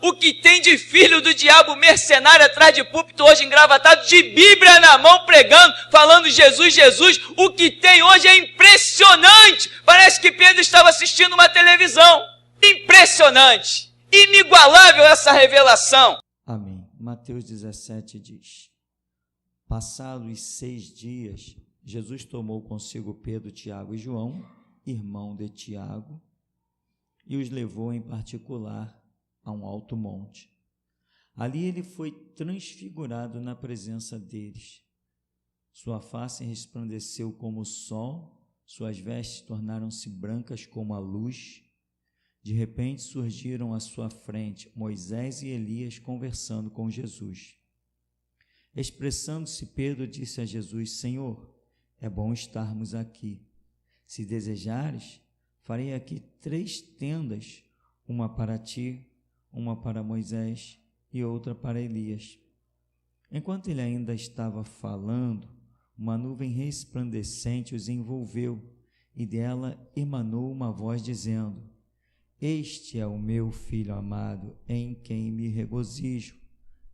O que tem de filho do diabo mercenário atrás de púlpito hoje engravatado, de Bíblia na mão pregando, falando Jesus, Jesus. O que tem hoje é impressionante. Parece que Pedro estava assistindo uma televisão. Impressionante. Inigualável essa revelação. Amém. Mateus 17 diz: passados 6 dias, Jesus tomou consigo Pedro, Tiago e João, irmão de Tiago, e os levou em particular a um alto monte. Ali ele foi transfigurado na presença deles. Sua face resplandeceu como o sol, suas vestes tornaram-se brancas como a luz. De repente surgiram à sua frente Moisés e Elias conversando com Jesus. Expressando-se, Pedro disse a Jesus: Senhor, é bom estarmos aqui. Se desejares, farei aqui 3 tendas, uma para ti, uma para Moisés e outra para Elias. Enquanto ele ainda estava falando, uma nuvem resplandecente os envolveu, e dela emanou uma voz dizendo: Este é o meu Filho amado, em quem me regozijo.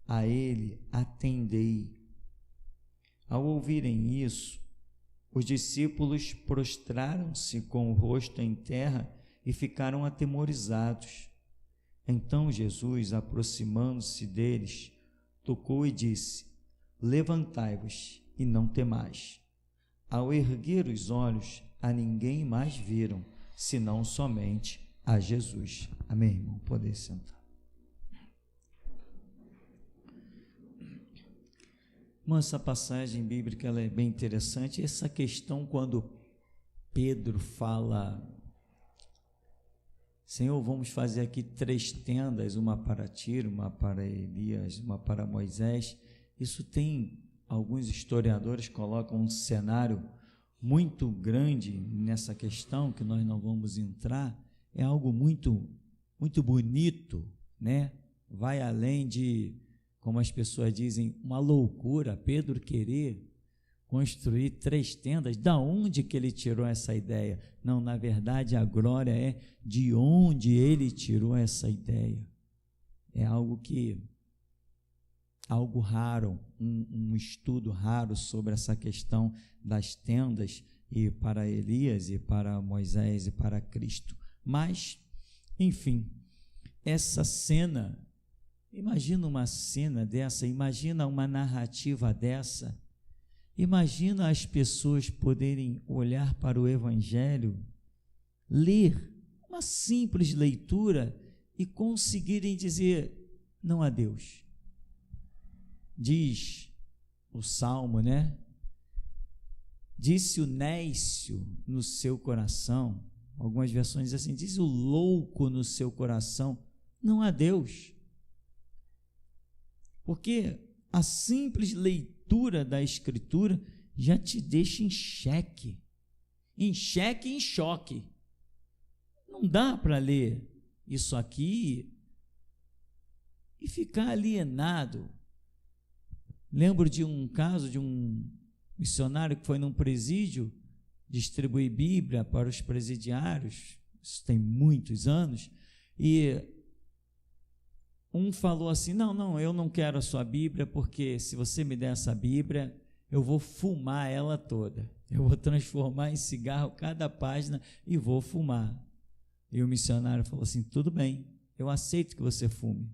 A ele atendei. Ao ouvirem isso, os discípulos prostraram-se com o rosto em terra e ficaram atemorizados. Então Jesus, aproximando-se deles, tocou e disse: Levantai-vos e não temais. Ao erguer os olhos, a ninguém mais viram, senão somente a Jesus. Amém, irmão? Poder sentar. Irmão, essa passagem bíblica ela é bem interessante. Essa questão, quando Pedro fala: Senhor, vamos fazer aqui 3 tendas, uma para ti, uma para Elias, uma para Moisés. Isso tem, alguns historiadores colocam um cenário muito grande nessa questão, que nós não vamos entrar. É algo muito, muito bonito, né? Vai além de, como as pessoas dizem, uma loucura, Pedro querer construir 3 tendas. Da onde que ele tirou essa ideia? Não, na verdade a glória é de onde ele tirou essa ideia. É algo raro, um estudo raro sobre essa questão das tendas, e para Elias, e para Moisés, e para Cristo. Mas, enfim, essa cena, imagina uma cena dessa, imagina uma narrativa dessa, imagina as pessoas poderem olhar para o Evangelho, ler uma simples leitura e conseguirem dizer: não há Deus. Diz o Salmo, né? Disse o nécio no seu coração. Algumas versões dizem assim: diz o louco no seu coração, não há Deus. Porque a simples leitura da Escritura já te deixa em xeque e em choque. Não dá para ler isso aqui e ficar alienado. Lembro de um caso de um missionário que foi num presídio distribuir Bíblia para os presidiários, isso tem muitos anos, e um falou assim: não, eu não quero a sua Bíblia, porque se você me der essa Bíblia, eu vou fumar ela toda, eu vou transformar em cigarro cada página e vou fumar. E o missionário falou assim: tudo bem, eu aceito que você fume,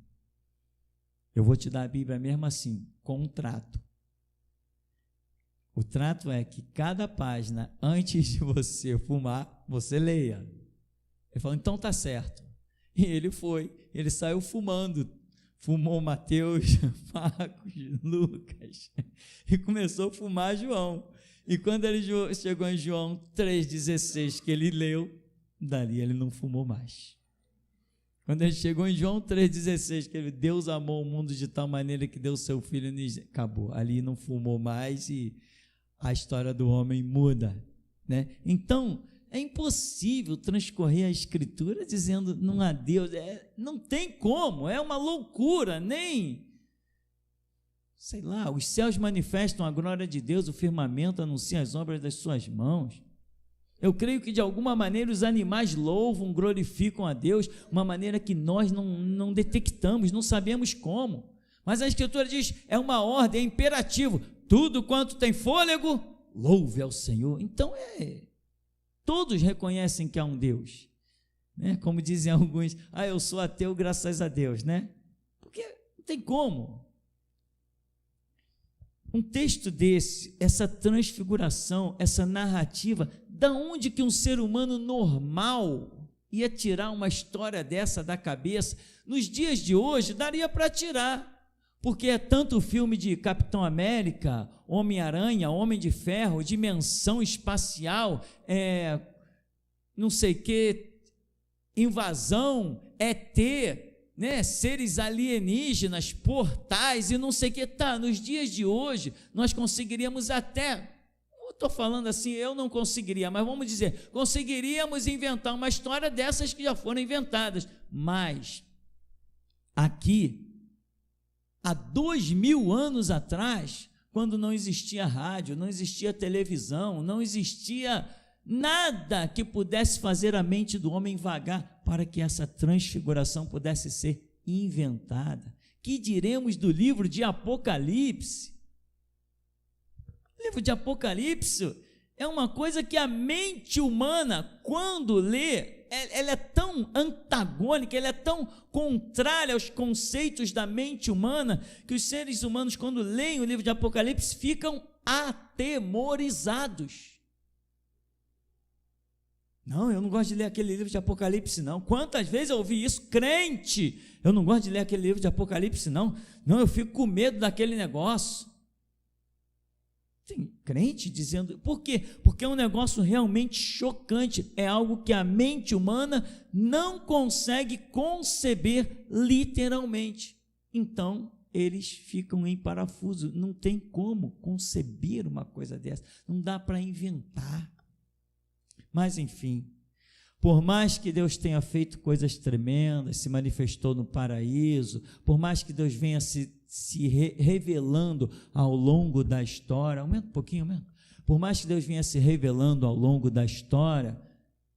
eu vou te dar a Bíblia mesmo assim, com um trato. O trato é que cada página, antes de você fumar, você leia. Ele falou: então tá certo. E ele saiu fumando, fumou Mateus, Marcos, Lucas, e começou a fumar João. E quando ele chegou em João 3,16, que ele leu, dali ele não fumou mais. Quando ele chegou em João 3,16, que Deus amou o mundo de tal maneira que deu seu filho, acabou. Ali não fumou mais e a história do homem muda, né? Então, é impossível transcorrer a Escritura dizendo não há Deus, não tem como, é uma loucura, sei lá, os céus manifestam a glória de Deus, o firmamento anuncia as obras das suas mãos. Eu creio que de alguma maneira os animais louvam, glorificam a Deus, uma maneira que nós não detectamos, não sabemos como. Mas a Escritura diz, é uma ordem, é imperativo, tudo quanto tem fôlego, louve ao Senhor. Então todos reconhecem que há um Deus, né? Como dizem alguns, eu sou ateu graças a Deus, né? Porque não tem como. Um texto desse, essa transfiguração, essa narrativa, da onde que um ser humano normal ia tirar uma história dessa da cabeça? Nos dias de hoje, daria para tirar, porque é tanto filme de Capitão América, Homem-Aranha, Homem de Ferro, dimensão espacial, não sei o que, invasão, ET, né, seres alienígenas, portais e não sei o que, nos dias de hoje, nós conseguiríamos até, estou falando assim, eu não conseguiria, mas vamos dizer, conseguiríamos inventar uma história dessas que já foram inventadas, mas aqui, há 2000 anos atrás, quando não existia rádio, não existia televisão, não existia nada que pudesse fazer a mente do homem vagar para que essa transfiguração pudesse ser inventada. Que diremos do livro de Apocalipse? O livro de Apocalipse é uma coisa que a mente humana, quando lê, ela é tão antagônica, ela é tão contrária aos conceitos da mente humana, que os seres humanos, quando leem o livro de Apocalipse, ficam atemorizados. Não, eu não gosto de ler aquele livro de Apocalipse, não. Quantas vezes eu ouvi isso? Crente, eu não gosto de ler aquele livro de Apocalipse, não. Não, eu fico com medo daquele negócio. Tem crente dizendo, por quê? Porque é um negócio realmente chocante, é algo que a mente humana não consegue conceber literalmente. Então, eles ficam em parafuso, não tem como conceber uma coisa dessa, não dá para inventar. Mas, enfim, por mais que Deus tenha feito coisas tremendas, se manifestou no paraíso, por mais que Deus venha se revelando ao longo da história, aumenta um pouquinho, por mais que Deus venha se revelando ao longo da história,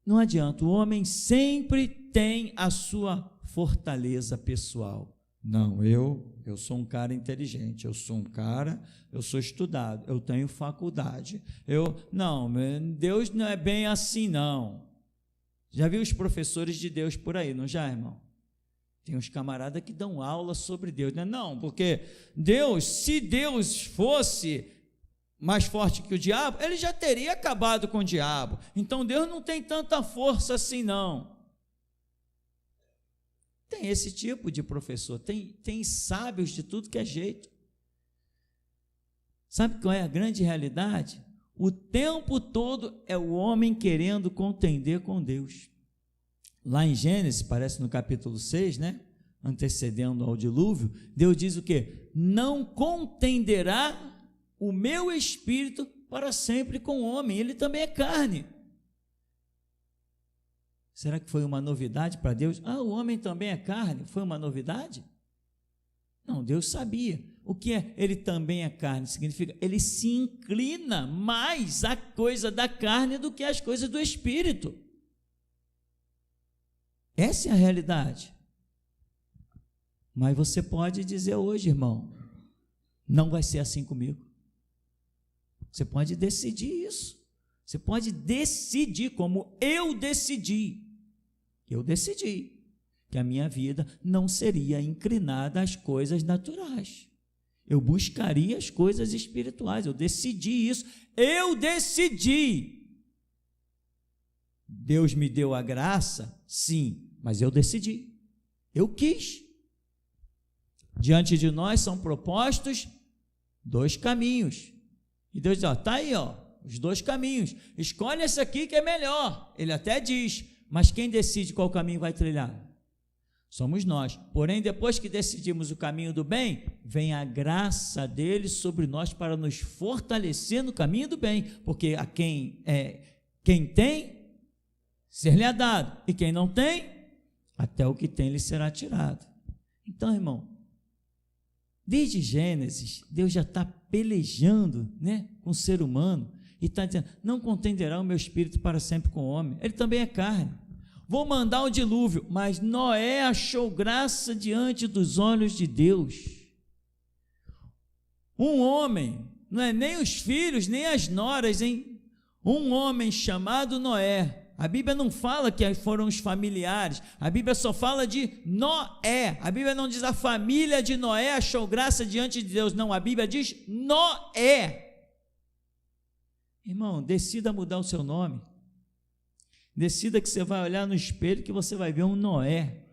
não adianta, o homem sempre tem a sua fortaleza pessoal. Não, eu sou um cara inteligente, eu sou estudado, eu tenho faculdade, não, Deus não é bem assim não. Já viu os professores de Deus por aí, não já, irmão? Tem uns camaradas que dão aula sobre Deus, né? Não, porque se Deus fosse mais forte que o diabo, ele já teria acabado com o diabo, então Deus não tem tanta força assim não. Tem esse tipo de professor, tem sábios de tudo que é jeito. Sabe qual é a grande realidade? O tempo todo é o homem querendo contender com Deus. Lá em Gênesis, parece no capítulo 6, né? Antecedendo ao dilúvio, Deus diz o quê? Não contenderá o meu espírito para sempre com o homem, ele também é carne. Será que foi uma novidade para Deus? O homem também é carne, foi uma novidade? Não, Deus sabia. O que é ele também é carne? Significa, ele se inclina mais à coisa da carne do que às coisas do espírito. Essa é a realidade. Mas você pode dizer hoje, irmão, não vai ser assim comigo. Você pode decidir isso. Você pode decidir, como eu decidi. Eu decidi que a minha vida não seria inclinada às coisas naturais. Eu buscaria as coisas espirituais. Eu decidi isso. Eu decidi. Deus me deu a graça? Sim, mas eu decidi. Eu quis. Diante de nós são propostos 2 caminhos. E Deus diz, está aí, os 2 caminhos. Escolhe esse aqui que é melhor. Ele até diz, mas quem decide qual caminho vai trilhar? Somos nós. Porém, depois que decidimos o caminho do bem, vem a graça dele sobre nós para nos fortalecer no caminho do bem, porque a quem tem, ser-lhe-á dado, e quem não tem, até o que tem lhe será tirado. Então, irmão, desde Gênesis, Deus já está pelejando, né, com o ser humano, E está dizendo, não contenderá o meu espírito para sempre com o homem, ele também é carne. Vou mandar um dilúvio, mas Noé achou graça diante dos olhos de Deus. Um homem, não é nem os filhos, nem as noras, hein? Um homem chamado Noé. A Bíblia não fala que foram os familiares, a Bíblia só fala de Noé. A Bíblia não diz a família de Noé achou graça diante de Deus, não, a Bíblia diz Noé. Irmão, decida mudar o seu nome, decida que você vai olhar no espelho que você vai ver um Noé.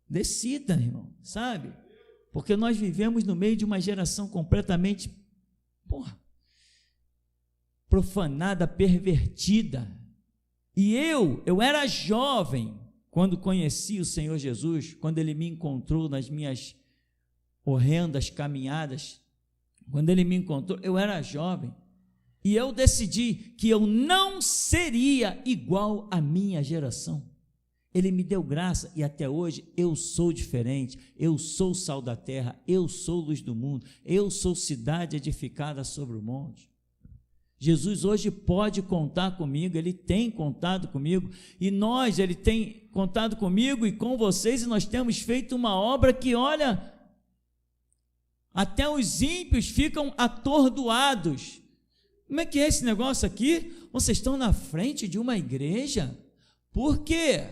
Decida, irmão, sabe? Porque nós vivemos no meio de uma geração completamente profanada, pervertida. E eu era jovem quando conheci o Senhor Jesus, quando Ele me encontrou nas minhas horrendas caminhadas, quando Ele me encontrou, eu era jovem, e eu decidi que eu não seria igual à minha geração. Ele me deu graça e até hoje eu sou diferente, eu sou sal da terra, eu sou luz do mundo, eu sou cidade edificada sobre o monte. Jesus hoje pode contar comigo, Ele tem contado comigo, e Ele tem contado comigo e com vocês, e nós temos feito uma obra que, olha, até os ímpios ficam atordoados. Como é que é esse negócio aqui? Vocês estão na frente de uma igreja? Por quê?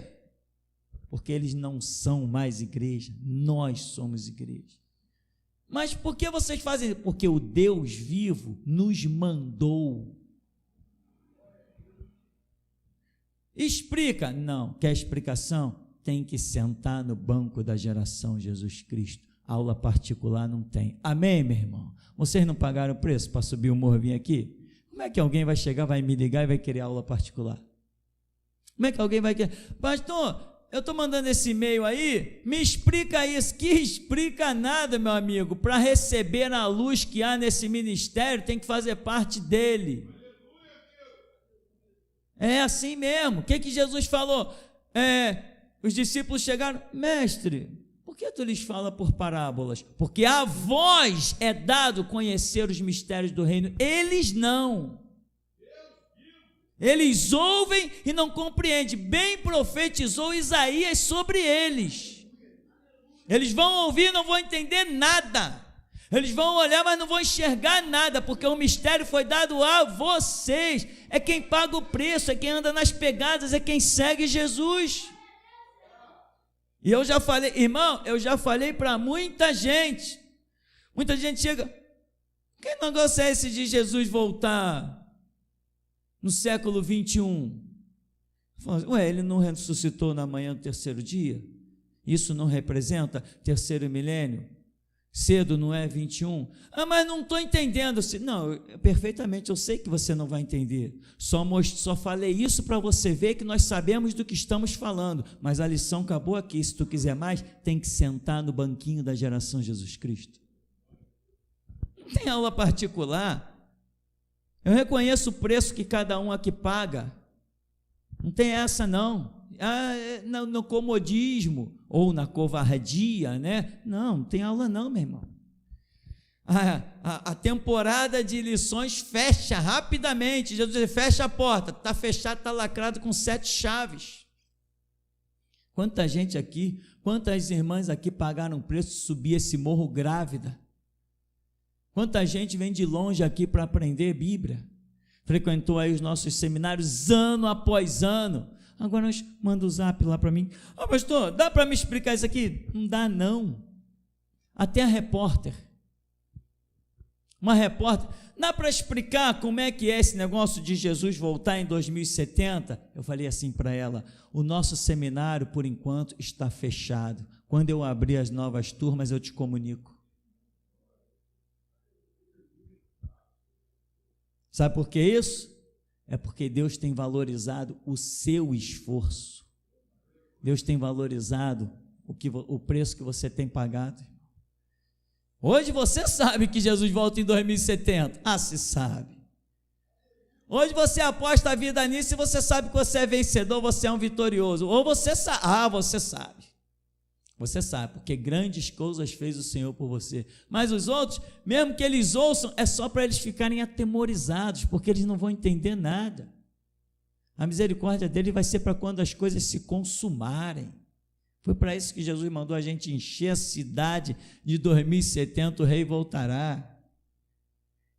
Porque eles não são mais igreja, nós somos igreja. Mas por que vocês fazem isso? Porque o Deus vivo nos mandou. Explica? Não. Quer explicação? Tem que sentar no banco da geração Jesus Cristo. Aula particular não tem. Amém, meu irmão? Vocês não pagaram o preço para subir o morro e vir aqui? Como é que alguém vai chegar, vai me ligar e vai querer aula particular? Como é que alguém vai querer? Pastor, eu estou mandando esse e-mail aí, me explica isso. Que explica nada, meu amigo. Para receber a luz que há nesse ministério, tem que fazer parte dele. É assim mesmo. O que Jesus falou? Os discípulos chegaram, mestre, por que tu lhes fala por parábolas? Porque a vós é dado conhecer os mistérios do reino, eles não. Eles ouvem e não compreendem. Bem profetizou Isaías sobre eles. Eles vão ouvir e não vão entender nada. Eles vão olhar, mas não vão enxergar nada, porque o mistério foi dado a vocês. É quem paga o preço, é quem anda nas pegadas, é quem segue Jesus. E eu já falei, irmão, eu já falei para muita gente. Muita gente chega, que negócio é esse de Jesus voltar no século 21, ele não ressuscitou na manhã do terceiro dia? Isso não representa terceiro milênio? Cedo não é 21? Mas não estou entendendo. Não, perfeitamente, eu sei que você não vai entender. Só falei isso para você ver que nós sabemos do que estamos falando, mas a lição acabou aqui. Se tu quiser mais, tem que sentar no banquinho da geração Jesus Cristo. Não tem aula particular. Eu reconheço o preço que cada um aqui paga. Não tem essa não. No comodismo ou na covardia, né? Não tem aula não, meu irmão. A temporada de lições fecha rapidamente. Jesus diz, fecha a porta. Está fechado, está lacrado com 7 chaves. Quanta gente aqui, quantas irmãs aqui pagaram o preço de subir esse morro grávida? Quanta gente vem de longe aqui para aprender Bíblia, frequentou aí os nossos seminários ano após ano. Agora nós manda o zap lá para mim, pastor, dá para me explicar isso aqui? Não dá não. Até a repórter, uma repórter, dá para explicar como é que é esse negócio de Jesus voltar em 2070? Eu falei assim para ela, o nosso seminário por enquanto está fechado, quando eu abrir as novas turmas eu te comunico. Sabe por que isso? É porque Deus tem valorizado o seu esforço. Deus tem valorizado o preço que você tem pagado. Hoje você sabe que Jesus volta em 2070. Se sabe. Hoje você aposta a vida nisso e você sabe que você é vencedor, você é um vitorioso. Ou você sabe. Você sabe. Você sabe, porque grandes coisas fez o Senhor por você. Mas os outros, mesmo que eles ouçam, é só para eles ficarem atemorizados, porque eles não vão entender nada. A misericórdia dele vai ser para quando as coisas se consumarem. Foi para isso que Jesus mandou a gente encher a cidade de 2070, o rei voltará.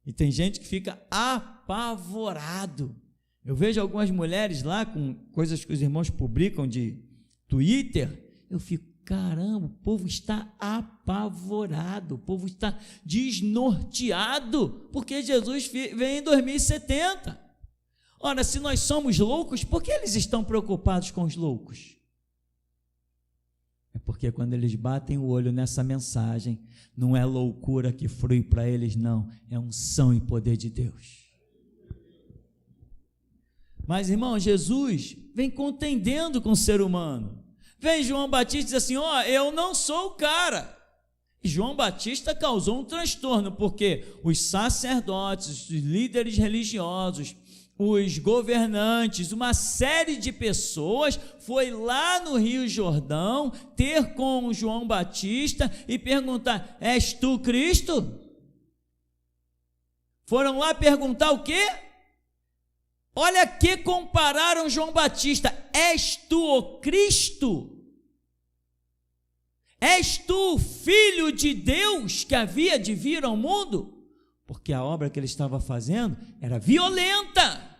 E tem gente que fica apavorado. Eu vejo algumas mulheres lá com coisas que os irmãos publicam de Twitter, eu fico, caramba, o povo está apavorado, o povo está desnorteado, porque Jesus vem em 2070. Ora, se nós somos loucos, por que eles estão preocupados com os loucos? É porque quando eles batem o olho nessa mensagem, não é loucura que flui para eles, não, é unção e poder de Deus. Mas, irmão, Jesus vem contendendo com o ser humano. Vem João Batista e diz assim, eu não sou o cara. E João Batista causou um transtorno, porque os sacerdotes, os líderes religiosos, os governantes, uma série de pessoas foi lá no Rio Jordão ter com João Batista e perguntar, és tu Cristo? Foram lá perguntar o quê? Olha que compararam João Batista, és tu o Cristo? És tu o Filho de Deus que havia de vir ao mundo? Porque a obra que ele estava fazendo era violenta.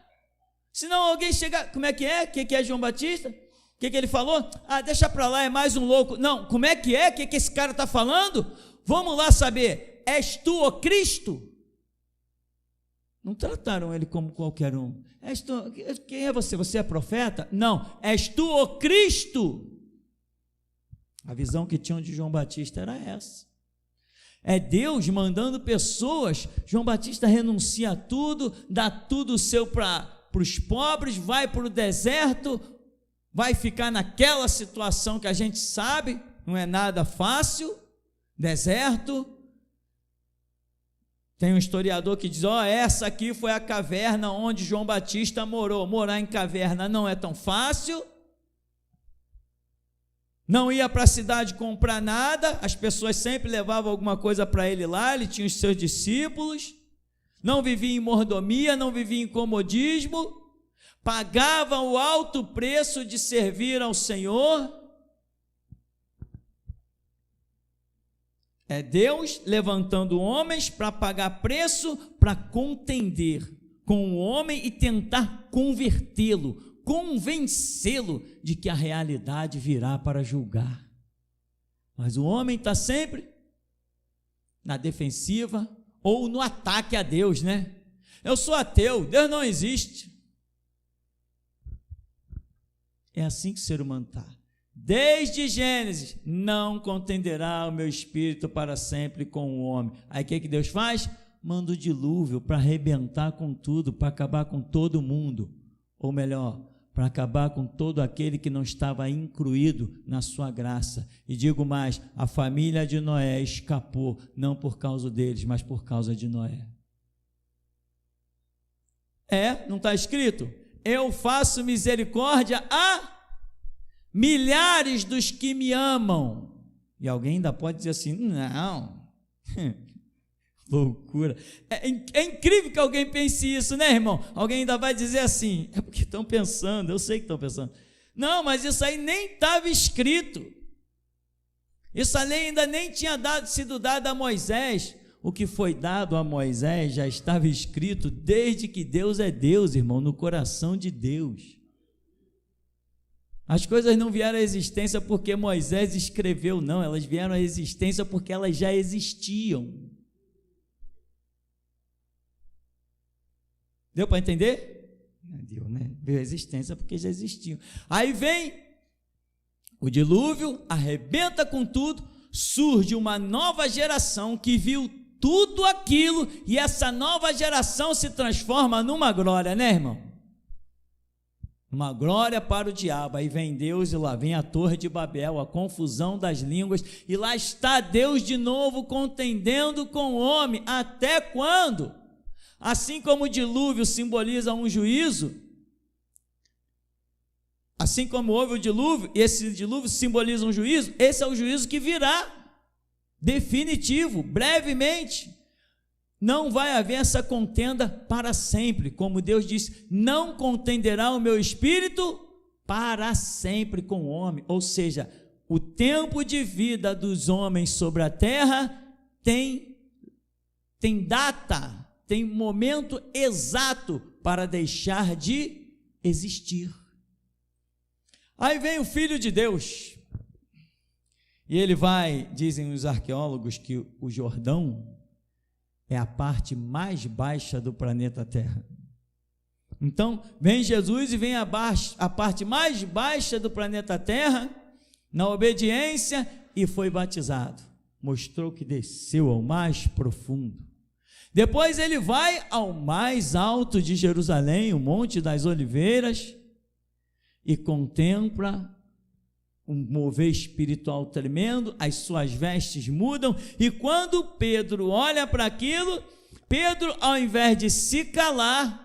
Senão alguém chegar, como é que é? O que é João Batista? O que ele falou? Deixa para lá, é mais um louco. Não, como é que é? O que esse cara está falando? Vamos lá saber, és tu o Cristo? Não trataram ele como qualquer um. Quem é você? Você é profeta? Não, és tu o Cristo. A visão que tinham de João Batista era essa. É Deus mandando pessoas. João Batista renuncia a tudo, dá tudo seu para os pobres, vai para o deserto, vai ficar naquela situação que a gente sabe, não é nada fácil, deserto. Tem um historiador que diz, essa aqui foi a caverna onde João Batista morou. Morar em caverna não é tão fácil. Não ia para a cidade comprar nada, as pessoas sempre levavam alguma coisa para ele lá, ele tinha os seus discípulos, não vivia em mordomia, não vivia em comodismo, pagava o alto preço de servir ao Senhor. É Deus levantando homens para pagar preço, para contender com o homem e tentar convertê-lo, convencê-lo de que a realidade virá para julgar. Mas o homem está sempre na defensiva ou no ataque a Deus, né? Eu sou ateu, Deus não existe. É assim que o ser humano está. Desde Gênesis, não contenderá o meu espírito para sempre com o homem. Aí o que Deus faz? Manda o dilúvio para arrebentar com tudo, para acabar com todo mundo. Ou melhor, para acabar com todo aquele que não estava incluído na sua graça. E digo mais, a família de Noé escapou, não por causa deles, mas por causa de Noé. Não está escrito? Eu faço misericórdia a milhares dos que me amam. E alguém ainda pode dizer assim, não, loucura. É incrível que alguém pense isso, né, irmão? Alguém ainda vai dizer assim, é porque estão pensando, eu sei que estão pensando. Não, mas isso aí nem estava escrito. Isso a lei ainda nem tinha sido dada a Moisés. O que foi dado a Moisés já estava escrito desde que Deus é Deus, irmão, no coração de Deus. As coisas não vieram à existência porque Moisés escreveu, não, elas vieram à existência porque elas já existiam. Deu para entender? Deu, né? Veio à existência porque já existiam. Aí vem o dilúvio, arrebenta com tudo, surge uma nova geração que viu tudo aquilo e essa nova geração se transforma numa glória, né, irmão? Uma glória para o diabo. Aí vem Deus e lá vem a Torre de Babel, a confusão das línguas, e lá está Deus de novo contendendo com o homem. Até quando? Assim como o dilúvio simboliza um juízo, Assim como houve o dilúvio, e esse dilúvio simboliza um juízo, esse é o juízo que virá, definitivo, brevemente. Não vai haver essa contenda para sempre, como Deus disse, não contenderá o meu espírito para sempre com o homem, ou seja, o tempo de vida dos homens sobre a terra tem data, tem momento exato para deixar de existir. Aí vem o Filho de Deus, e ele vai, dizem os arqueólogos, que o Jordão é a parte mais baixa do planeta Terra. Então, vem Jesus e vem a parte mais baixa do planeta Terra, na obediência, e foi batizado. Mostrou que desceu ao mais profundo. Depois ele vai ao mais alto de Jerusalém, o Monte das Oliveiras, e contempla um mover espiritual tremendo, as suas vestes mudam, e quando Pedro olha para aquilo, Pedro, ao invés de se calar,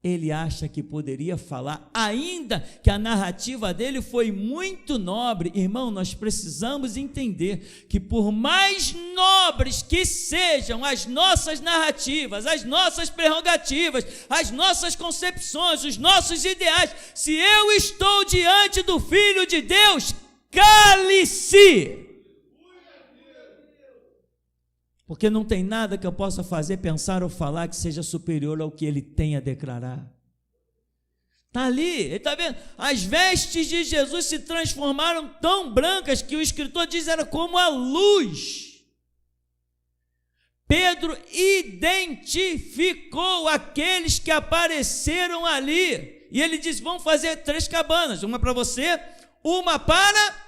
ele acha que poderia falar, ainda que a narrativa dele foi muito nobre. Irmão, nós precisamos entender que por mais nobres que sejam as nossas narrativas, as nossas prerrogativas, as nossas concepções, os nossos ideais, se eu estou diante do Filho de Deus, cale-se! Porque não tem nada que eu possa fazer, pensar ou falar que seja superior ao que ele tem a declarar. Está ali, ele está vendo? As vestes de Jesus se transformaram tão brancas que o escritor diz era como a luz. Pedro identificou aqueles que apareceram ali. E ele disse, vamos fazer 3 cabanas, uma para você, uma para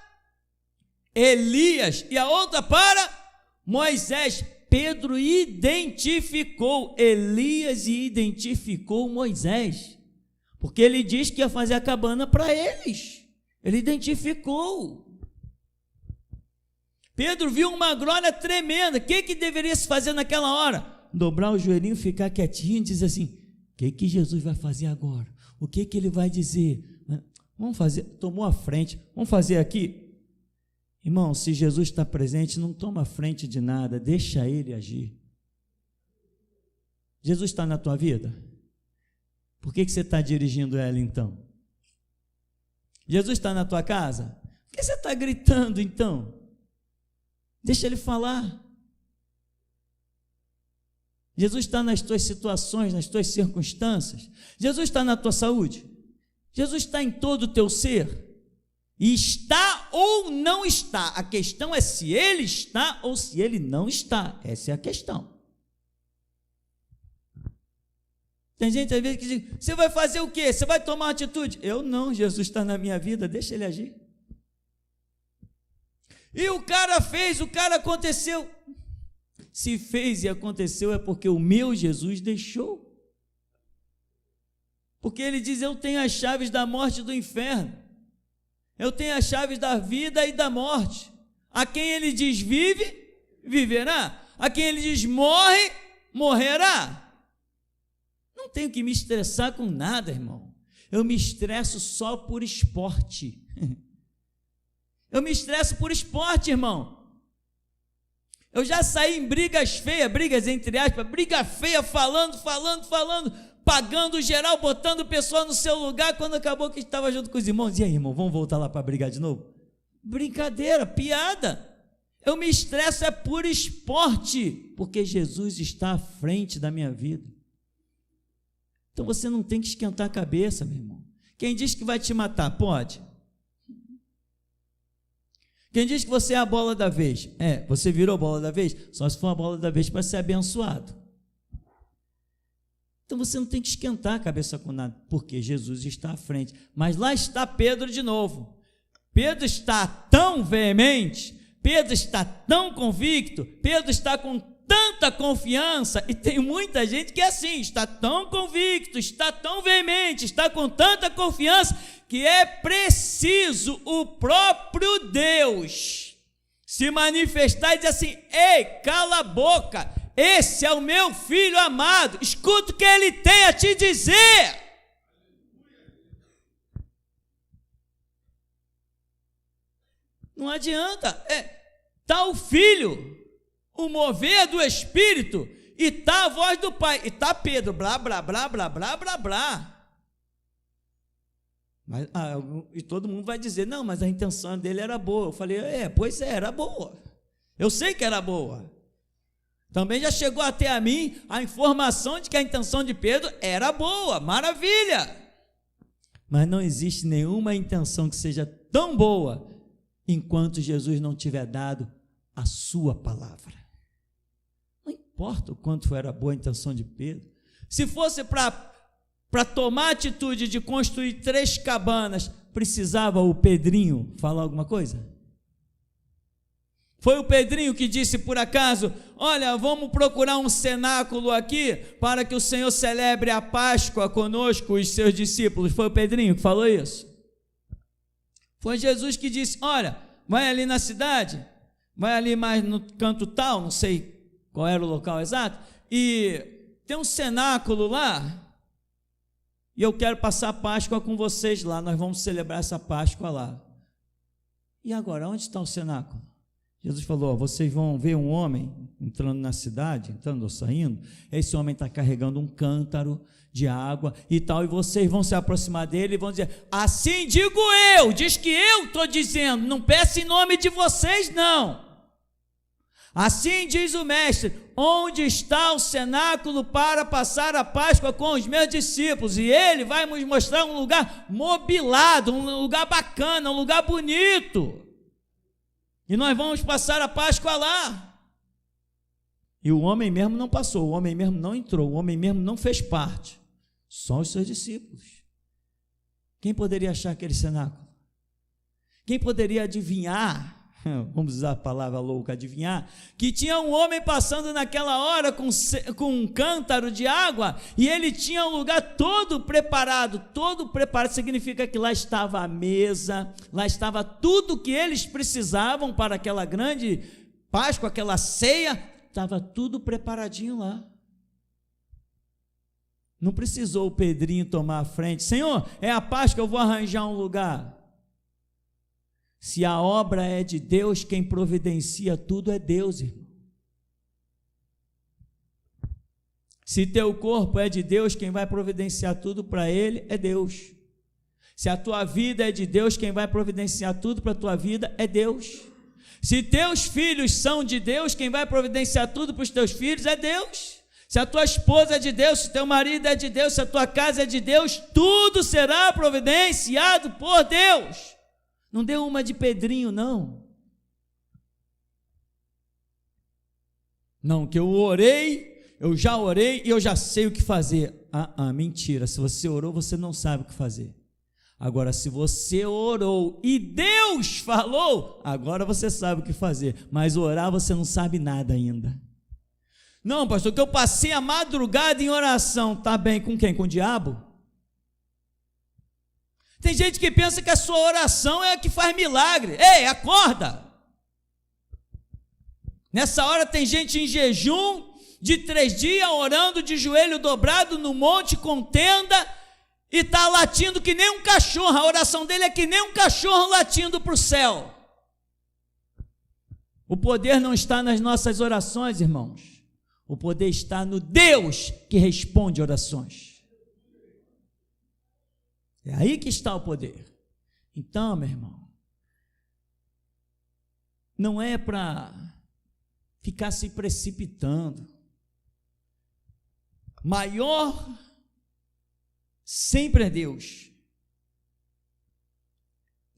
Elias e a outra para Moisés. Pedro identificou Elias e identificou Moisés, porque ele diz que ia fazer a cabana para eles. Ele identificou. Pedro viu uma glória tremenda. O que deveria se fazer naquela hora? Dobrar o joelhinho, ficar quietinho e dizer assim, o que Jesus vai fazer agora? O que ele vai dizer? Vamos fazer, tomou a frente, vamos fazer aqui. Irmão, se Jesus está presente, não toma a frente de nada, deixa ele agir. Jesus está na tua vida? Por que você está dirigindo ela então? Jesus está na tua casa? Por que você está gritando então? Deixa ele falar. Jesus está nas tuas situações, nas tuas circunstâncias. Jesus está na tua saúde. Jesus está em todo o teu ser. E está ou não está. A questão é se ele está ou se ele não está. Essa é a questão. Tem gente às vezes que diz, você vai fazer o quê? Você vai tomar uma atitude? Eu não, Jesus está na minha vida, deixa ele agir. E o cara fez, o cara aconteceu. Se fez e aconteceu é porque o meu Jesus deixou. Porque ele diz, eu tenho as chaves da morte e do inferno. Eu tenho as chaves da vida e da morte. A quem ele diz vive, viverá. A quem ele diz morre, morrerá. Não tenho que me estressar com nada, irmão. Eu me estresso só por esporte. Eu me estresso por esporte, irmão. Eu já saí em brigas feias, brigas entre aspas, briga feia, falando, pagando geral, botando o pessoal no seu lugar, quando acabou que estava junto com os irmãos. E aí, irmão, vamos voltar lá para brigar de novo? Brincadeira, piada. Eu me estresso é por esporte, porque Jesus está à frente da minha vida. Então você não tem que esquentar a cabeça, meu irmão. Quem diz que vai te matar, pode. Quem diz que você é a bola da vez, você virou a bola da vez, só se for a bola da vez para ser abençoado. Então você não tem que esquentar a cabeça com nada, porque Jesus está à frente. Mas lá está Pedro de novo. Pedro está tão veemente, Pedro está tão convicto, Pedro está com tanta confiança, e tem muita gente que é assim, está tão convicto, está tão veemente, está com tanta confiança, que é preciso o próprio Deus se manifestar e dizer assim, ei, cala a boca, esse é o meu filho amado, escuta o que ele tem a te dizer. Não adianta. Está o Filho, o mover do Espírito, e está a voz do Pai, e está Pedro, blá, blá, blá, blá, blá, blá, blá. Mas, e todo mundo vai dizer, não, mas a intenção dele era boa. Eu falei, pois era boa. Eu sei que era boa. Também já chegou até a mim a informação de que a intenção de Pedro era boa, maravilha. Mas não existe nenhuma intenção que seja tão boa enquanto Jesus não tiver dado a sua palavra. Não importa o quanto era boa a intenção de Pedro. Se fosse para tomar a atitude de construir 3 cabanas, precisava o Pedrinho falar alguma coisa? Foi o Pedrinho que disse, por acaso, olha, vamos procurar um cenáculo aqui para que o Senhor celebre a Páscoa conosco, os seus discípulos. Foi o Pedrinho que falou isso? Foi Jesus que disse, olha, vai ali na cidade, vai ali mais no canto tal, não sei qual era o local exato, e tem um cenáculo lá, e eu quero passar a Páscoa com vocês lá, nós vamos celebrar essa Páscoa lá. E agora, onde está o cenáculo? Jesus falou, vocês vão ver um homem entrando na cidade, entrando ou saindo, esse homem está carregando um cântaro de água e tal, e vocês vão se aproximar dele e vão dizer, assim digo eu, diz que eu estou dizendo, não peço em nome de vocês não, assim diz o mestre, onde está o cenáculo para passar a Páscoa com os meus discípulos? E ele vai nos mostrar um lugar mobilado, um lugar bacana, um lugar bonito, e nós vamos passar a Páscoa lá. E o homem mesmo não passou, o homem mesmo não entrou, o homem mesmo não fez parte, só os seus discípulos. Quem poderia achar aquele cenáculo? Quem poderia adivinhar, vamos usar a palavra louca, adivinhar, que tinha um homem passando naquela hora com um cântaro de água, e ele tinha um lugar todo preparado significa que lá estava a mesa, lá estava tudo que eles precisavam para aquela grande Páscoa, aquela ceia, estava tudo preparadinho lá. Não precisou o Pedrinho tomar a frente, Senhor, é a Páscoa, eu vou arranjar um lugar. Se a obra é de Deus, quem providencia tudo é Deus, irmão. Se teu corpo é de Deus, quem vai providenciar tudo para ele é Deus. Se a tua vida é de Deus, quem vai providenciar tudo para a tua vida é Deus. Se teus filhos são de Deus, quem vai providenciar tudo para os teus filhos é Deus. Se a tua esposa é de Deus, se teu marido é de Deus, se a tua casa é de Deus, tudo será providenciado por Deus. Não deu uma de Pedrinho, não. Não, que eu já orei e eu já sei o que fazer. Mentira, se você orou, você não sabe o que fazer. Agora, se você orou e Deus falou, agora você sabe o que fazer. Mas orar você não sabe nada ainda. Não, pastor, que eu passei a madrugada em oração. Tá bem, com quem? Com o diabo? Tem gente que pensa que a sua oração é a que faz milagre. Ei, acorda! Nessa hora tem gente em jejum de 3 dias, orando de joelho dobrado no monte com tenda, e está latindo que nem um cachorro. A oração dele é que nem um cachorro latindo para o céu. O poder não está nas nossas orações, irmãos. O poder está no Deus que responde orações. É aí que está o poder. Então, meu irmão, não é para ficar se precipitando. Maior sempre é Deus.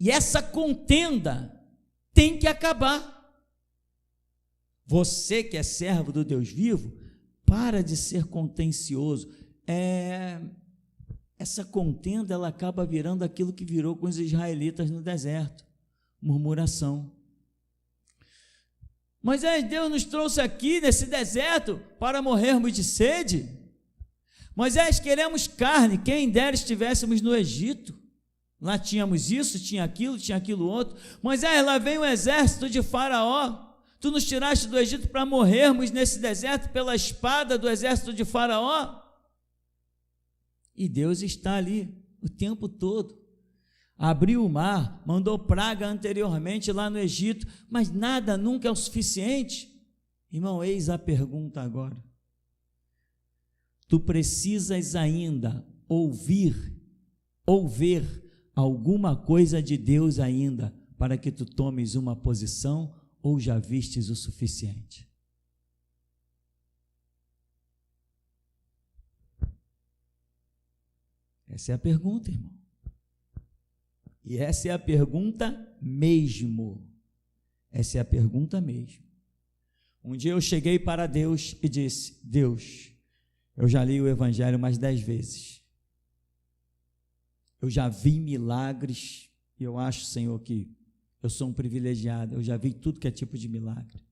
E essa contenda tem que acabar. Você que é servo do Deus vivo, para de ser contencioso. Essa contenda, ela acaba virando aquilo que virou com os israelitas no deserto, murmuração. Moisés, Deus nos trouxe aqui nesse deserto para morrermos de sede. Moisés, queremos carne, quem dera estivéssemos no Egito. Lá tínhamos isso, tinha aquilo outro. Moisés, lá vem o exército de Faraó. Tu nos tiraste do Egito para morrermos nesse deserto pela espada do exército de Faraó. E Deus está ali o tempo todo. abriu o mar, mandou praga anteriormente lá no Egito, mas nada nunca é o suficiente. Irmão, eis a pergunta agora. Tu precisas ainda ouvir ou ver alguma coisa de Deus ainda para que tu tomes uma posição, ou já vistes o suficiente? Essa é a pergunta, irmão. E essa é a pergunta mesmo. Essa é a pergunta mesmo. Um dia eu cheguei para Deus e disse: Deus, eu já li o Evangelho mais 10 vezes. Eu já vi milagres, e eu acho, Senhor, que eu sou um privilegiado. Eu já vi tudo que é tipo de milagre.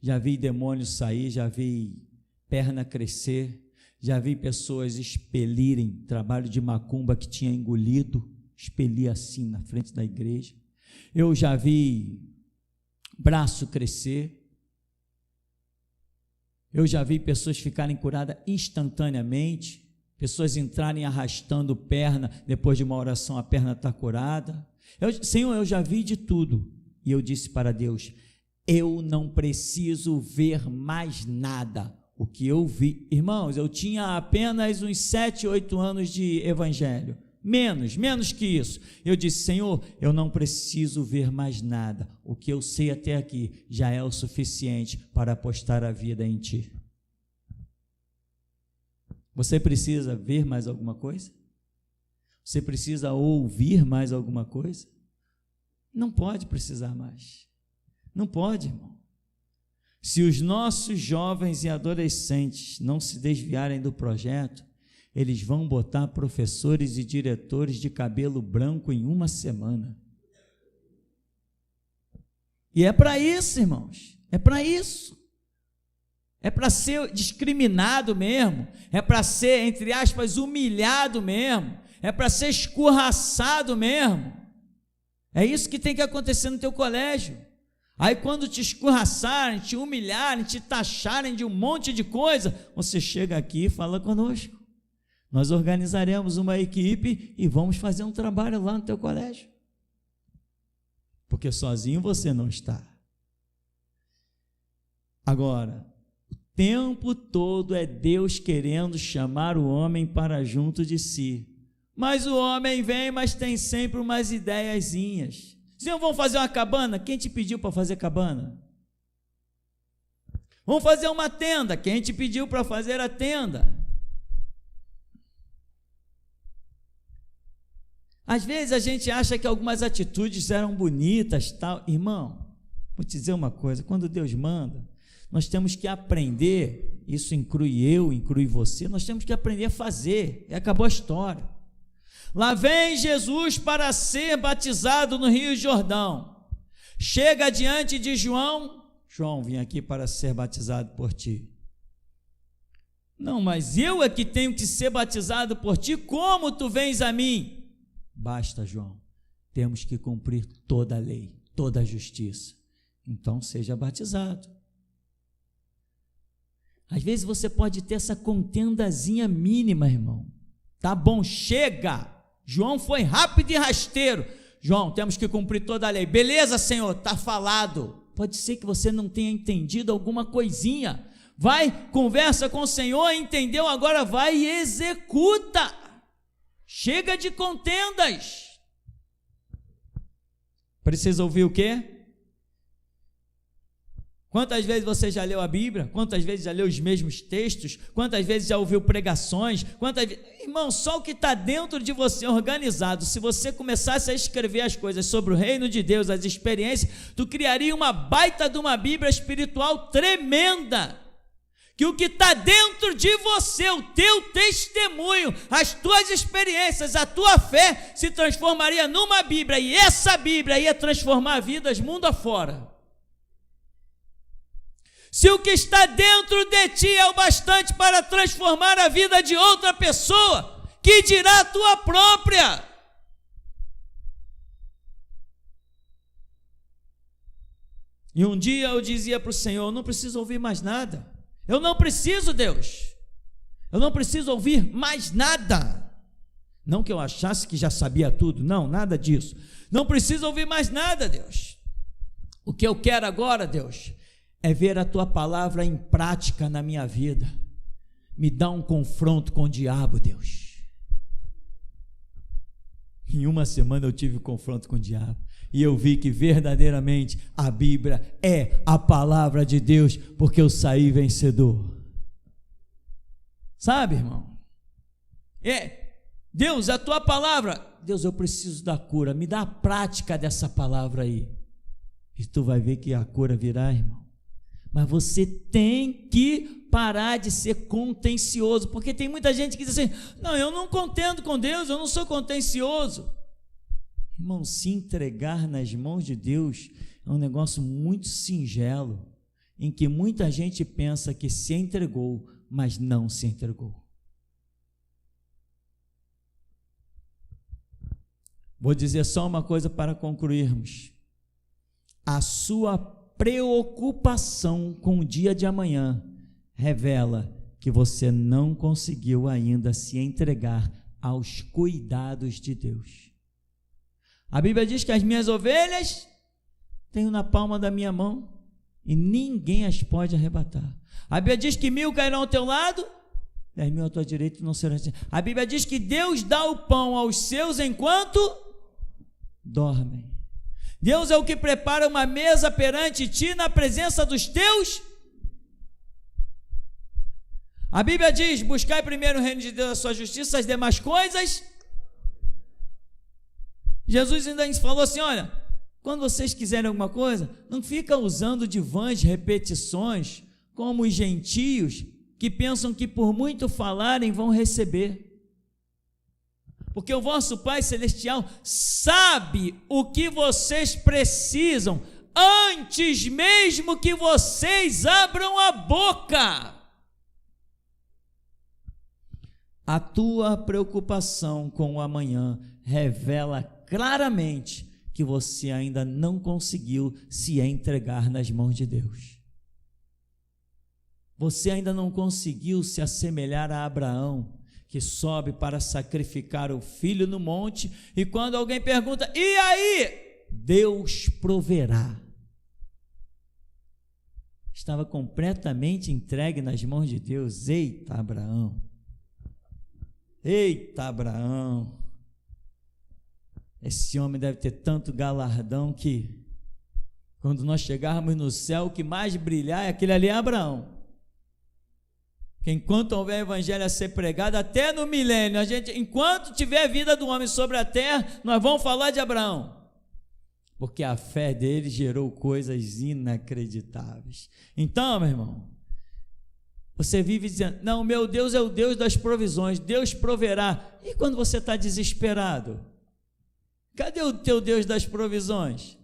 Já vi demônios sair, já vi perna crescer, já vi pessoas expelirem trabalho de macumba que tinha engolido, expelir assim na frente da igreja. Eu já vi braço crescer. Eu já vi pessoas ficarem curadas instantaneamente, pessoas entrarem arrastando perna, depois de uma oração a perna está curada. Senhor, eu já vi de tudo. E eu disse para Deus: eu não preciso ver mais nada. O que eu vi, irmãos, eu tinha apenas uns 7, 8 anos de evangelho, menos que isso. Eu disse: Senhor, eu não preciso ver mais nada. O que eu sei até aqui já é o suficiente para apostar a vida em Ti. Você precisa ver mais alguma coisa? Você precisa ouvir mais alguma coisa? Não pode precisar mais. Não pode, irmão. Se os nossos jovens e adolescentes não se desviarem do projeto, eles vão botar professores e diretores de cabelo branco em uma semana. E é para isso, irmãos, é para isso. É para ser discriminado mesmo, é para ser, entre aspas, humilhado mesmo, é para ser escorraçado mesmo. É isso que tem que acontecer no teu colégio. Aí quando te escorraçarem, te humilharem, te taxarem de um monte de coisa, você chega aqui e fala conosco. Nós organizaremos uma equipe e vamos fazer um trabalho lá no teu colégio. Porque sozinho você não está. Agora, o tempo todo é Deus querendo chamar o homem para junto de si. Mas o homem vem, mas tem sempre umas ideiazinhas. Senhor, vamos fazer uma cabana? Quem te pediu para fazer cabana? Vamos fazer uma tenda? Quem te pediu para fazer a tenda? Às vezes a gente acha que algumas atitudes eram bonitas, tal. Irmão, vou te dizer uma coisa, quando Deus manda, nós temos que aprender, isso inclui eu, inclui você, nós temos que aprender a fazer, e acabou a história. Lá vem Jesus para ser batizado no Rio Jordão, chega diante de João: João, vim aqui para ser batizado por ti. Não, mas eu é que tenho que ser batizado por ti, como tu vens a mim? Basta, João, temos que cumprir toda a lei, toda a justiça, então seja batizado. Às vezes você pode ter essa contendazinha mínima, irmão, tá bom, chega. João foi rápido e rasteiro: João, temos que cumprir toda a lei. Beleza, Senhor, está falado. Pode ser que você não tenha entendido alguma coisinha. Vai, conversa com o Senhor, entendeu? Agora vai e executa. Chega de contendas. Precisa ouvir o quê? Quantas vezes você já leu a Bíblia? Quantas vezes já leu os mesmos textos? Quantas vezes já ouviu pregações? Irmão, só o que está dentro de você organizado, se você começasse a escrever as coisas sobre o reino de Deus, as experiências, tu criaria uma baita de uma Bíblia espiritual tremenda, que o que está dentro de você, o teu testemunho, as tuas experiências, a tua fé, se transformaria numa Bíblia, e essa Bíblia ia transformar vidas mundo afora. Se o que está dentro de ti é o bastante para transformar a vida de outra pessoa, que dirá a tua própria? E um dia eu dizia para o Senhor: eu não preciso ouvir mais nada. Eu não preciso, Deus. Eu não preciso ouvir mais nada. Não que eu achasse que já sabia tudo, não, nada disso. Não preciso ouvir mais nada, Deus. O que eu quero agora, Deus, é ver a tua palavra em prática na minha vida. Me dá um confronto com o diabo, Deus. Em uma semana eu tive um confronto com o diabo e eu vi que verdadeiramente a Bíblia é a palavra de Deus, porque eu saí vencedor. Sabe, irmão? Deus, a tua palavra, Deus, eu preciso da cura, me dá a prática dessa palavra aí, e tu vai ver que a cura virá, irmão. Mas você tem que parar de ser contencioso, porque tem muita gente que diz assim: não, eu não contendo com Deus, eu não sou contencioso. Irmão, se entregar nas mãos de Deus é um negócio muito singelo, em que muita gente pensa que se entregou, mas não se entregou. Vou dizer só uma coisa para concluirmos: a sua preocupação com o dia de amanhã revela que você não conseguiu ainda se entregar aos cuidados de Deus. A Bíblia diz que as minhas ovelhas tenho na palma da minha mão e ninguém as pode arrebatar. A Bíblia diz que 1000 cairão ao teu lado, 10.000 à tua direita e não serão. A Bíblia diz que Deus dá o pão aos seus enquanto dormem. Deus é o que prepara uma mesa perante ti na presença dos teus. A Bíblia diz: buscai primeiro o reino de Deus, a sua justiça, as demais coisas. Jesus ainda falou assim: olha, quando vocês quiserem alguma coisa, não fica usando de vãs repetições, como os gentios, que pensam que por muito falarem vão receber. Porque o vosso Pai Celestial sabe o que vocês precisam, antes mesmo que vocês abram a boca. A tua preocupação com o amanhã revela claramente que você ainda não conseguiu se entregar nas mãos de Deus. Você ainda não conseguiu se assemelhar a Abraão, que sobe para sacrificar o filho no monte, e quando alguém pergunta: e aí? Deus proverá. Estava completamente entregue nas mãos de Deus. Eita, Abraão! Eita, Abraão! Esse homem deve ter tanto galardão que, quando nós chegarmos no céu, o que mais brilhar é aquele ali, Abraão. Que enquanto houver evangelho a ser pregado, até no milênio, enquanto tiver vida do homem sobre a terra, nós vamos falar de Abraão, porque a fé dele gerou coisas inacreditáveis. Então, meu irmão, você vive dizendo: não, meu Deus é o Deus das provisões, Deus proverá. E quando você está desesperado, cadê o teu Deus das provisões?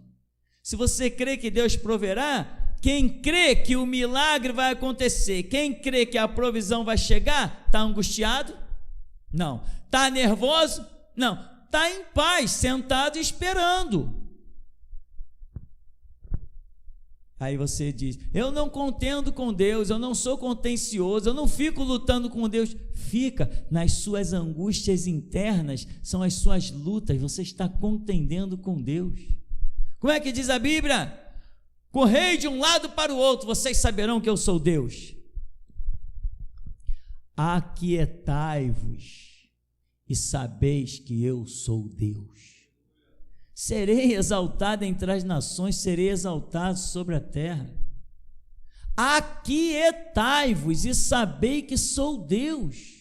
Se você crê que Deus proverá, quem crê que o milagre vai acontecer, quem crê que a provisão vai chegar, está angustiado? Não. Está nervoso? Não. Está em paz, sentado e esperando. Aí você diz: eu não contendo com Deus, eu não sou contencioso, eu não fico lutando com Deus. Fica, nas suas angústias internas, são as suas lutas, você está contendendo com Deus. Como é que diz a Bíblia? Correi de um lado para o outro, vocês saberão que eu sou Deus. Aquietai-vos e sabeis que eu sou Deus. Serei exaltado entre as nações, serei exaltado sobre a terra. Aquietai-vos e sabei que sou Deus.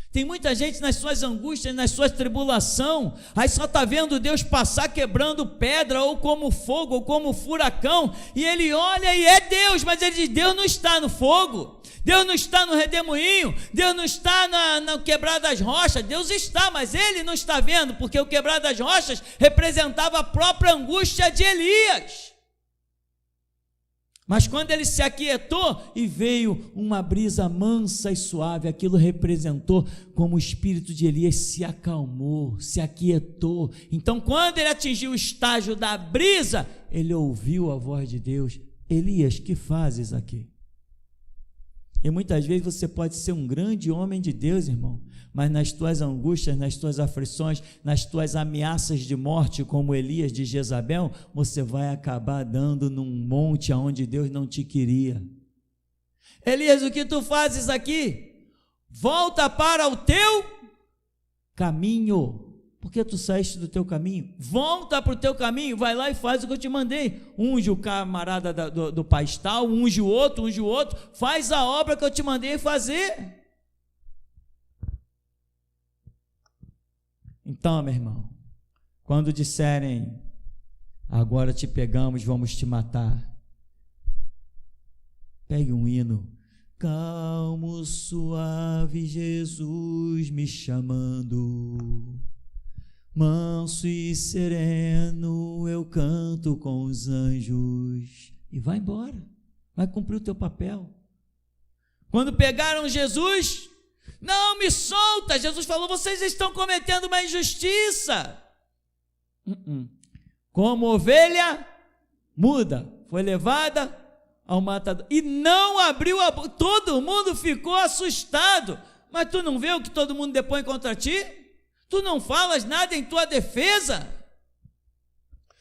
Tem muita gente nas suas angústias, nas suas tribulações, aí só está vendo Deus passar quebrando pedra, ou como fogo, ou como furacão, e ele olha e é Deus, mas ele diz: Deus não está no fogo, Deus não está no redemoinho, Deus não está na quebrada das rochas. Deus está, mas ele não está vendo, porque o quebrada das rochas representava a própria angústia de Elias. Mas quando ele se aquietou e veio uma brisa mansa e suave, aquilo representou como o espírito de Elias se acalmou, se aquietou. Então, quando ele atingiu o estágio da brisa, ele ouviu a voz de Deus: Elias, que fazes aqui? E muitas vezes você pode ser um grande homem de Deus, irmão, mas nas tuas angústias, nas tuas aflições, nas tuas ameaças de morte, como Elias de Jezabel, você vai acabar dando num monte aonde Deus não te queria. Elias, o que tu fazes aqui? Volta para o teu caminho. Por que tu saíste do teu caminho? Volta para o teu caminho, vai lá e faz o que eu te mandei. Unge o camarada do pastal, unge o outro, faz a obra que eu te mandei fazer. Então, meu irmão, quando disserem, agora te pegamos, vamos te matar, pegue um hino. Calmo, suave, Jesus me chamando, manso e sereno, eu canto com os anjos. E vai embora, vai cumprir o teu papel. Quando pegaram Jesus, não, me solta. Jesus falou, vocês estão cometendo uma injustiça. Como ovelha muda, foi levada ao matador, e não abriu a boca. Todo mundo ficou assustado. Mas tu não vê o que todo mundo depõe contra ti? Tu não falas nada em tua defesa?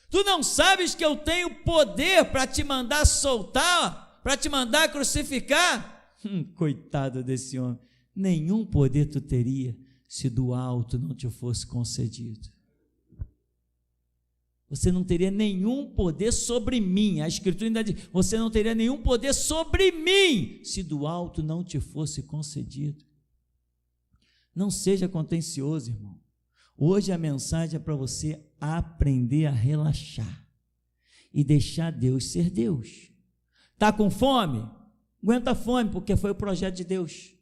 Tu não sabes que eu tenho poder para te mandar soltar, para te mandar crucificar? Coitado desse homem, nenhum poder tu teria se do alto não te fosse concedido. Você não teria nenhum poder sobre mim. A Escritura ainda diz, você não teria nenhum poder sobre mim se do alto não te fosse concedido. Não seja contencioso, irmão. Hoje a mensagem é para você aprender a relaxar e deixar Deus ser Deus. Está com fome? Aguenta a fome, porque foi o projeto de Deus.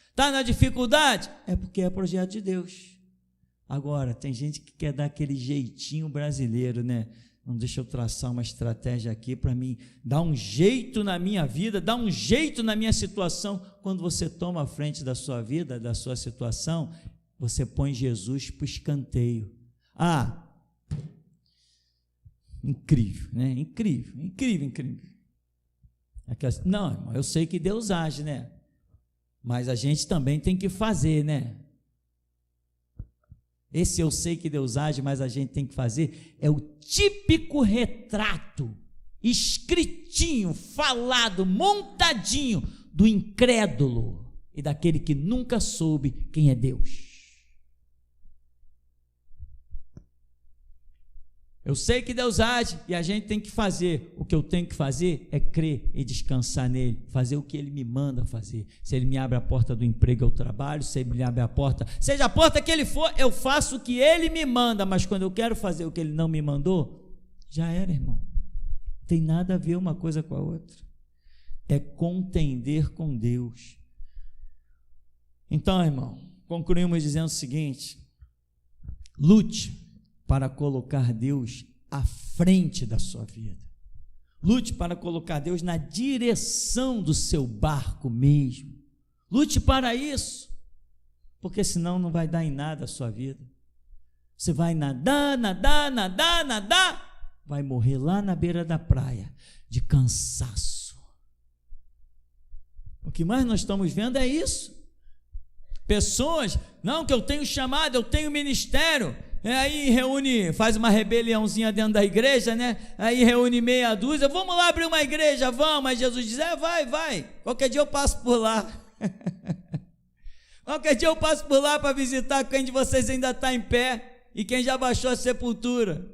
Está na dificuldade? É porque é projeto de Deus. Agora, tem gente que quer dar aquele jeitinho brasileiro, né? Não, deixa eu traçar uma estratégia aqui para mim, dar um jeito na minha vida, dar um jeito na minha situação. Quando você toma a frente da sua vida, da sua situação, você põe Jesus para o escanteio. Incrível, né? Incrível. Não, irmão, eu sei que Deus age, né? Mas a gente também tem que fazer, né? Esse eu sei que Deus age, mas a gente tem que fazer, é o típico retrato, escritinho, falado, montadinho, do incrédulo e daquele que nunca soube quem é Deus. Eu sei que Deus age e a gente tem que fazer. O que eu tenho que fazer é crer e descansar nele, fazer o que ele me manda fazer. Se ele me abre a porta do emprego, eu trabalho. Se ele me abre a porta, seja a porta que ele for, eu faço o que ele me manda. Mas quando eu quero fazer o que ele não me mandou, já era, irmão. Não tem nada a ver uma coisa com a outra. É contender com Deus. Então, irmão, concluímos dizendo o seguinte: lute para colocar Deus à frente da sua vida. Lute para colocar Deus na direção do seu barco mesmo. Lute para isso, porque senão não vai dar em nada a sua vida. Você vai nadar, vai morrer lá na beira da praia, de cansaço. O que mais nós estamos vendo é isso. Pessoas, não, que eu tenho chamado, eu tenho ministério. Aí reúne, faz uma rebeliãozinha dentro da igreja, né? Aí reúne meia dúzia, vamos lá abrir uma igreja, vamos. Mas Jesus diz, vai, qualquer dia eu passo por lá. Qualquer dia eu passo por lá para visitar quem de vocês ainda está em pé e quem já baixou a sepultura.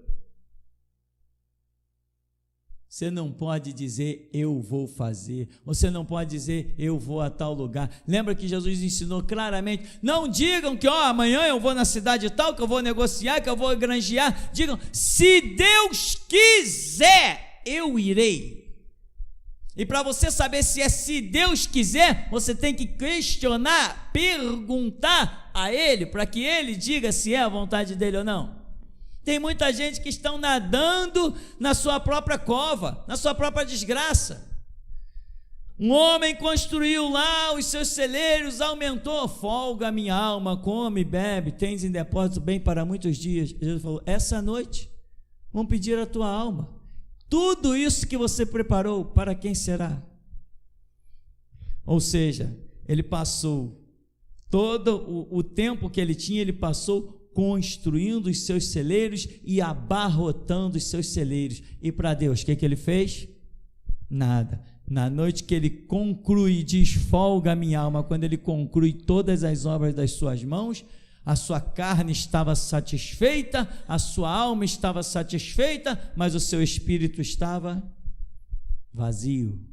Você não pode dizer, eu vou fazer. Você não pode dizer, eu vou a tal lugar. Lembra que Jesus ensinou claramente, não digam que amanhã eu vou na cidade tal, que eu vou negociar, que eu vou granjear. Digam, se Deus quiser, eu irei. E para você saber se Deus quiser, você tem que questionar, perguntar a Ele, para que Ele diga se é a vontade dEle ou não. Tem muita gente que estão nadando na sua própria cova, na sua própria desgraça. Um homem construiu lá os seus celeiros, aumentou, folga a minha alma, come, bebe, tens em depósito bem para muitos dias. Jesus falou, essa noite vão pedir a tua alma. Tudo isso que você preparou, para quem será? Ou seja, ele passou todo o tempo que ele tinha, ele passou construindo os seus celeiros e abarrotando os seus celeiros. E para Deus, o que ele fez? Nada. Na noite que ele conclui, diz: folga a minha alma, quando ele conclui todas as obras das suas mãos, a sua carne estava satisfeita, a sua alma estava satisfeita, mas o seu espírito estava vazio.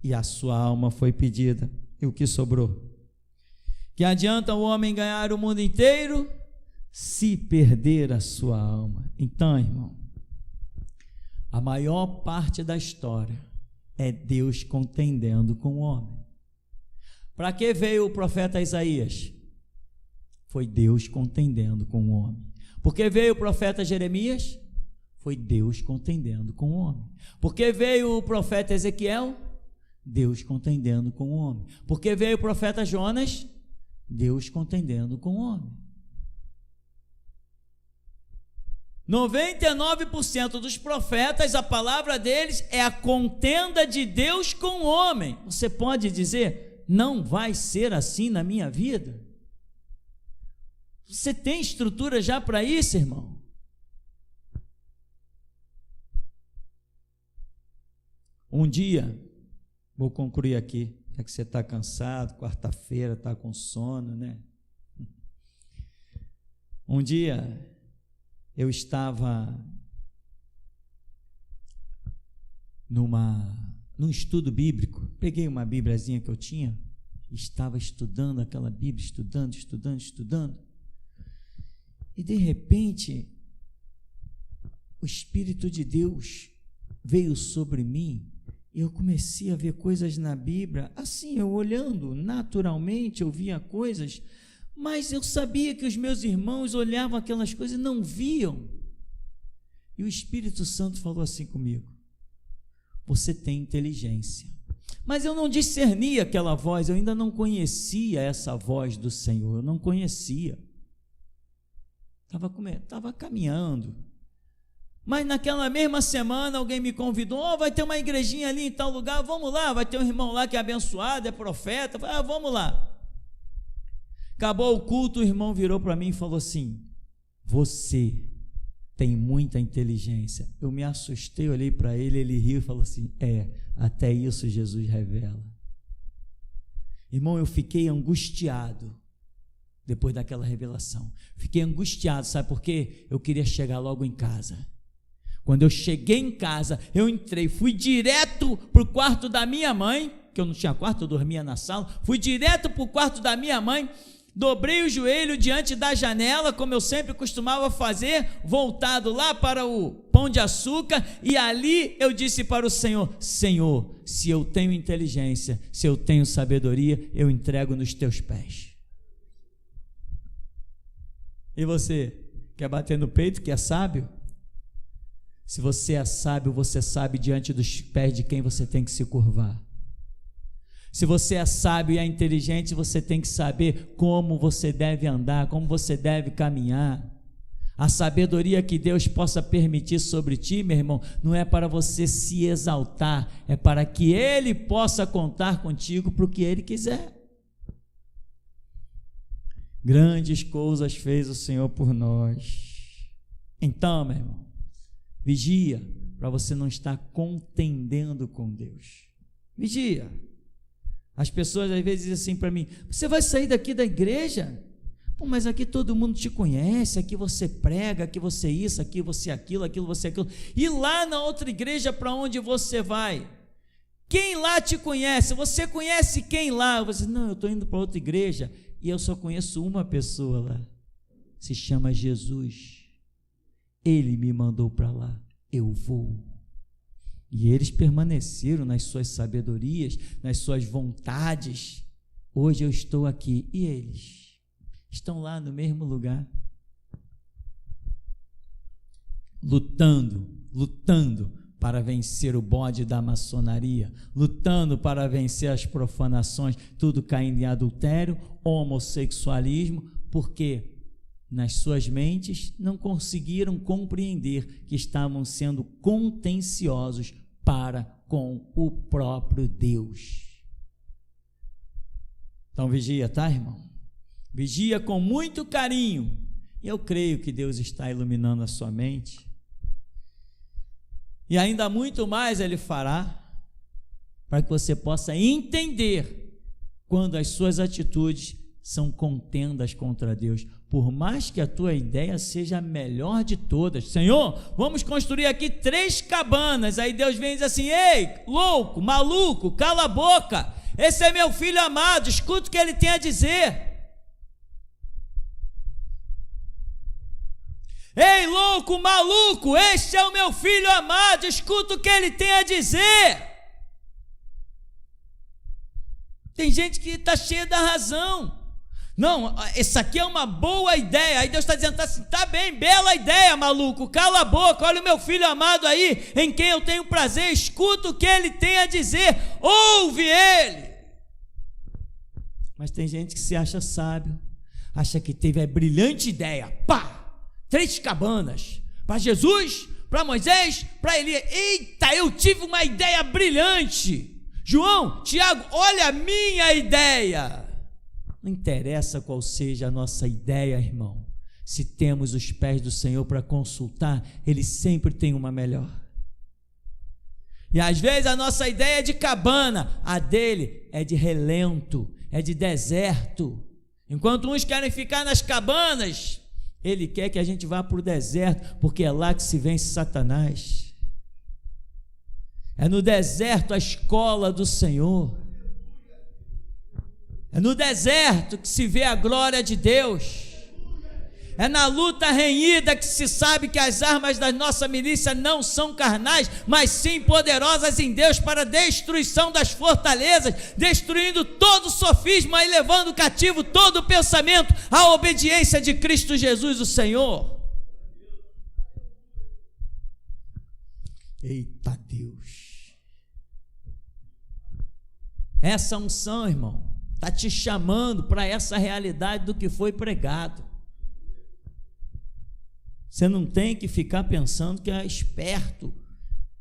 E a sua alma foi pedida. E o que sobrou? Que adianta o homem ganhar o mundo inteiro se perder a sua alma? Então, irmão, a maior parte da história é Deus contendendo com o homem. Para que veio o profeta Isaías? Foi Deus contendendo com o homem. Por que veio o profeta Jeremias? Foi Deus contendendo com o homem. Por que veio o profeta Ezequiel? Deus contendendo com o homem. Por que veio o profeta Jonas? Deus contendendo com o homem. 99% dos profetas, a palavra deles é a contenda de Deus com o homem. Você pode dizer: não vai ser assim na minha vida? Você tem estrutura já para isso, irmão? Um dia, vou concluir aqui, é que você está cansado, quarta-feira, está com sono, né? Um dia, eu estava num estudo bíblico, peguei uma bíbliazinha que eu tinha, estava estudando aquela Bíblia, estudando, e de repente, o Espírito de Deus veio sobre mim, e eu comecei a ver coisas na Bíblia, assim, eu olhando, naturalmente, eu via coisas, mas eu sabia que os meus irmãos olhavam aquelas coisas e não viam. E o Espírito Santo falou assim comigo: você tem inteligência. Mas eu não discernia aquela voz, eu ainda não conhecia essa voz do Senhor, eu não conhecia. Estava caminhando. Mas naquela mesma semana alguém me convidou: vai ter uma igrejinha ali em tal lugar, vamos lá, vai ter um irmão lá que é abençoado, é profeta, vamos lá. Acabou o culto, o irmão virou para mim e falou assim: você tem muita inteligência. Eu me assustei, olhei para ele, ele riu e falou assim: até isso Jesus revela. Irmão, eu fiquei angustiado depois daquela revelação. Fiquei angustiado, sabe por quê? Eu queria chegar logo em casa. Quando eu cheguei em casa, eu entrei, fui direto para o quarto da minha mãe, que eu não tinha quarto, eu dormia na sala, fui direto para o quarto da minha mãe, dobrei o joelho diante da janela, como eu sempre costumava fazer, voltado lá para o Pão de Açúcar, e ali eu disse para o Senhor: Senhor, se eu tenho inteligência, se eu tenho sabedoria, eu entrego nos teus pés. E você, quer bater no peito que é sábio? Se você é sábio, você sabe diante dos pés de quem você tem que se curvar. Se você é sábio e é inteligente, você tem que saber como você deve andar, como você deve caminhar. A sabedoria que Deus possa permitir sobre ti, meu irmão, não é para você se exaltar, é para que Ele possa contar contigo para o que Ele quiser. Grandes coisas fez o Senhor por nós. Então, meu irmão, vigia para você não estar contendendo com Deus. Vigia. As pessoas às vezes dizem assim para mim: você vai sair daqui da igreja? Pô, mas aqui todo mundo te conhece, aqui você prega, aqui você isso, aqui você aquilo, aquilo você aquilo. E lá na outra igreja para onde você vai? Quem lá te conhece? Você conhece quem lá? Você: não, eu estou indo para outra igreja e eu só conheço uma pessoa lá. Se chama Jesus. Ele me mandou para lá, eu vou. E eles permaneceram nas suas sabedorias, nas suas vontades. Hoje eu estou aqui e eles estão lá no mesmo lugar, lutando para vencer o bode da maçonaria, lutando para vencer as profanações, tudo caindo em adultério, homossexualismo, porque nas suas mentes não conseguiram compreender que estavam sendo contenciosos para com o próprio Deus. Então vigia, tá, irmão? Vigia com muito carinho. E eu creio que Deus está iluminando a sua mente. E ainda muito mais Ele fará, para que você possa entender quando as suas atitudes são contendas contra Deus. Por mais que a tua ideia seja a melhor de todas. Senhor, vamos construir aqui 3 cabanas. Aí Deus vem e diz assim: ei, louco, maluco, cala a boca. Esse é meu filho amado, escuta o que ele tem a dizer. Ei, louco, maluco, este é o meu filho amado, escuta o que ele tem a dizer. Tem gente que está cheia da razão. Não, isso aqui é uma boa ideia. Aí Deus está dizendo assim: tá bem, bela ideia, maluco, cala a boca, olha o meu filho amado aí, em quem eu tenho prazer, escuta o que ele tem a dizer, ouve ele. Mas tem gente que se acha sábio, acha que teve a brilhante ideia, pá, 3 cabanas, para Jesus, para Moisés, para Elias. Eita, eu tive uma ideia brilhante. João, Tiago, olha a minha ideia. Não interessa qual seja a nossa ideia, irmão, se temos os pés do Senhor para consultar, Ele sempre tem uma melhor. E às vezes a nossa ideia é de cabana, a dele é de relento, é de deserto. Enquanto uns querem ficar nas cabanas, Ele quer que a gente vá para o deserto, porque é lá que se vence Satanás. É no deserto a escola do Senhor. É no deserto que se vê a glória de Deus. É na luta renhida que se sabe que as armas da nossa milícia não são carnais, mas sim poderosas em Deus para a destruição das fortalezas, destruindo todo sofisma e levando cativo todo pensamento à obediência de Cristo Jesus, o Senhor. Eita Deus! Essa unção, irmão, está te chamando para essa realidade do que foi pregado. Você não tem que ficar pensando que é esperto,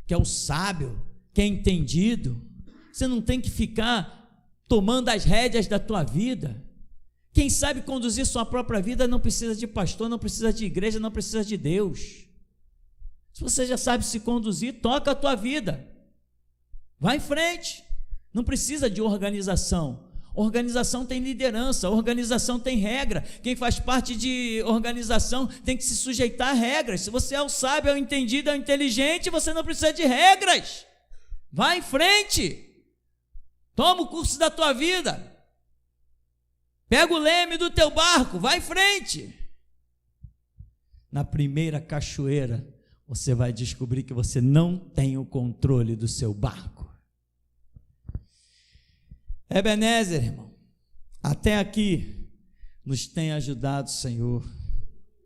que é o sábio, que é entendido. Você não tem que ficar tomando as rédeas da tua vida. Quem sabe conduzir sua própria vida não precisa de pastor, não precisa de igreja, não precisa de Deus. Se você já sabe se conduzir, toca a tua vida. Vai em frente. Não precisa de organização. Organização tem liderança, organização tem regra. Quem faz parte de organização tem que se sujeitar a regras. Se você é o sábio, é o entendido, é o inteligente, você não precisa de regras. Vai em frente. Toma o curso da tua vida. Pega o leme do teu barco, vai em frente. Na primeira cachoeira, você vai descobrir que você não tem o controle do seu barco. Ebenezer, irmão, até aqui nos tem ajudado o Senhor.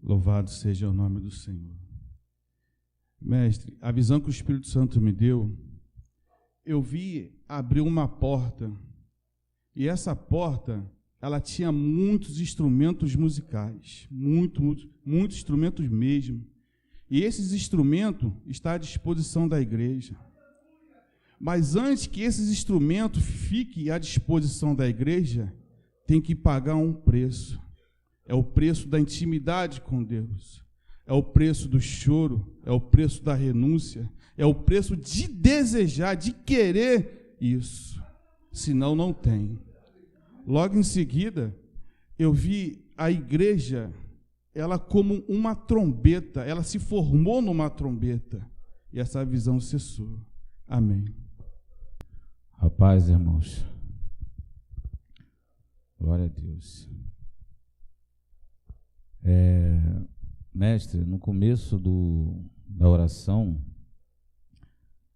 Louvado seja o nome do Senhor. Mestre, a visão que o Espírito Santo me deu, eu vi abrir uma porta, e essa porta, ela tinha muitos instrumentos musicais, muitos instrumentos mesmo, e esses instrumentos estão à disposição da igreja. Mas antes que esses instrumentos fiquem à disposição da igreja, tem que pagar um preço. É o preço da intimidade com Deus. É o preço do choro, é o preço da renúncia, é o preço de desejar, de querer isso. Senão não tem. Logo em seguida, eu vi a igreja, ela como uma trombeta, ela se formou numa trombeta, e essa visão cessou. Amém. Rapaz, irmãos, glória a Deus. Mestre, no começo da oração,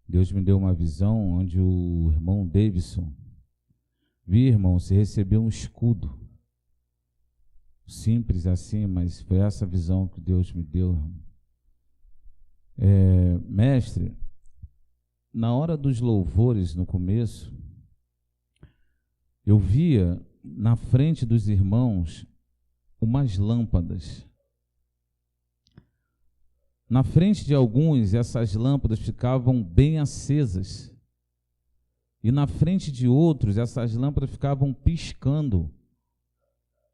Deus me deu uma visão onde o irmão Davidson, irmão, você recebeu um escudo, simples assim, mas foi essa visão que Deus me deu, irmão. Mestre, na hora dos louvores, no começo, eu via na frente dos irmãos umas lâmpadas. Na frente de alguns, essas lâmpadas ficavam bem acesas. e na frente de outros essas lâmpadas ficavam piscando.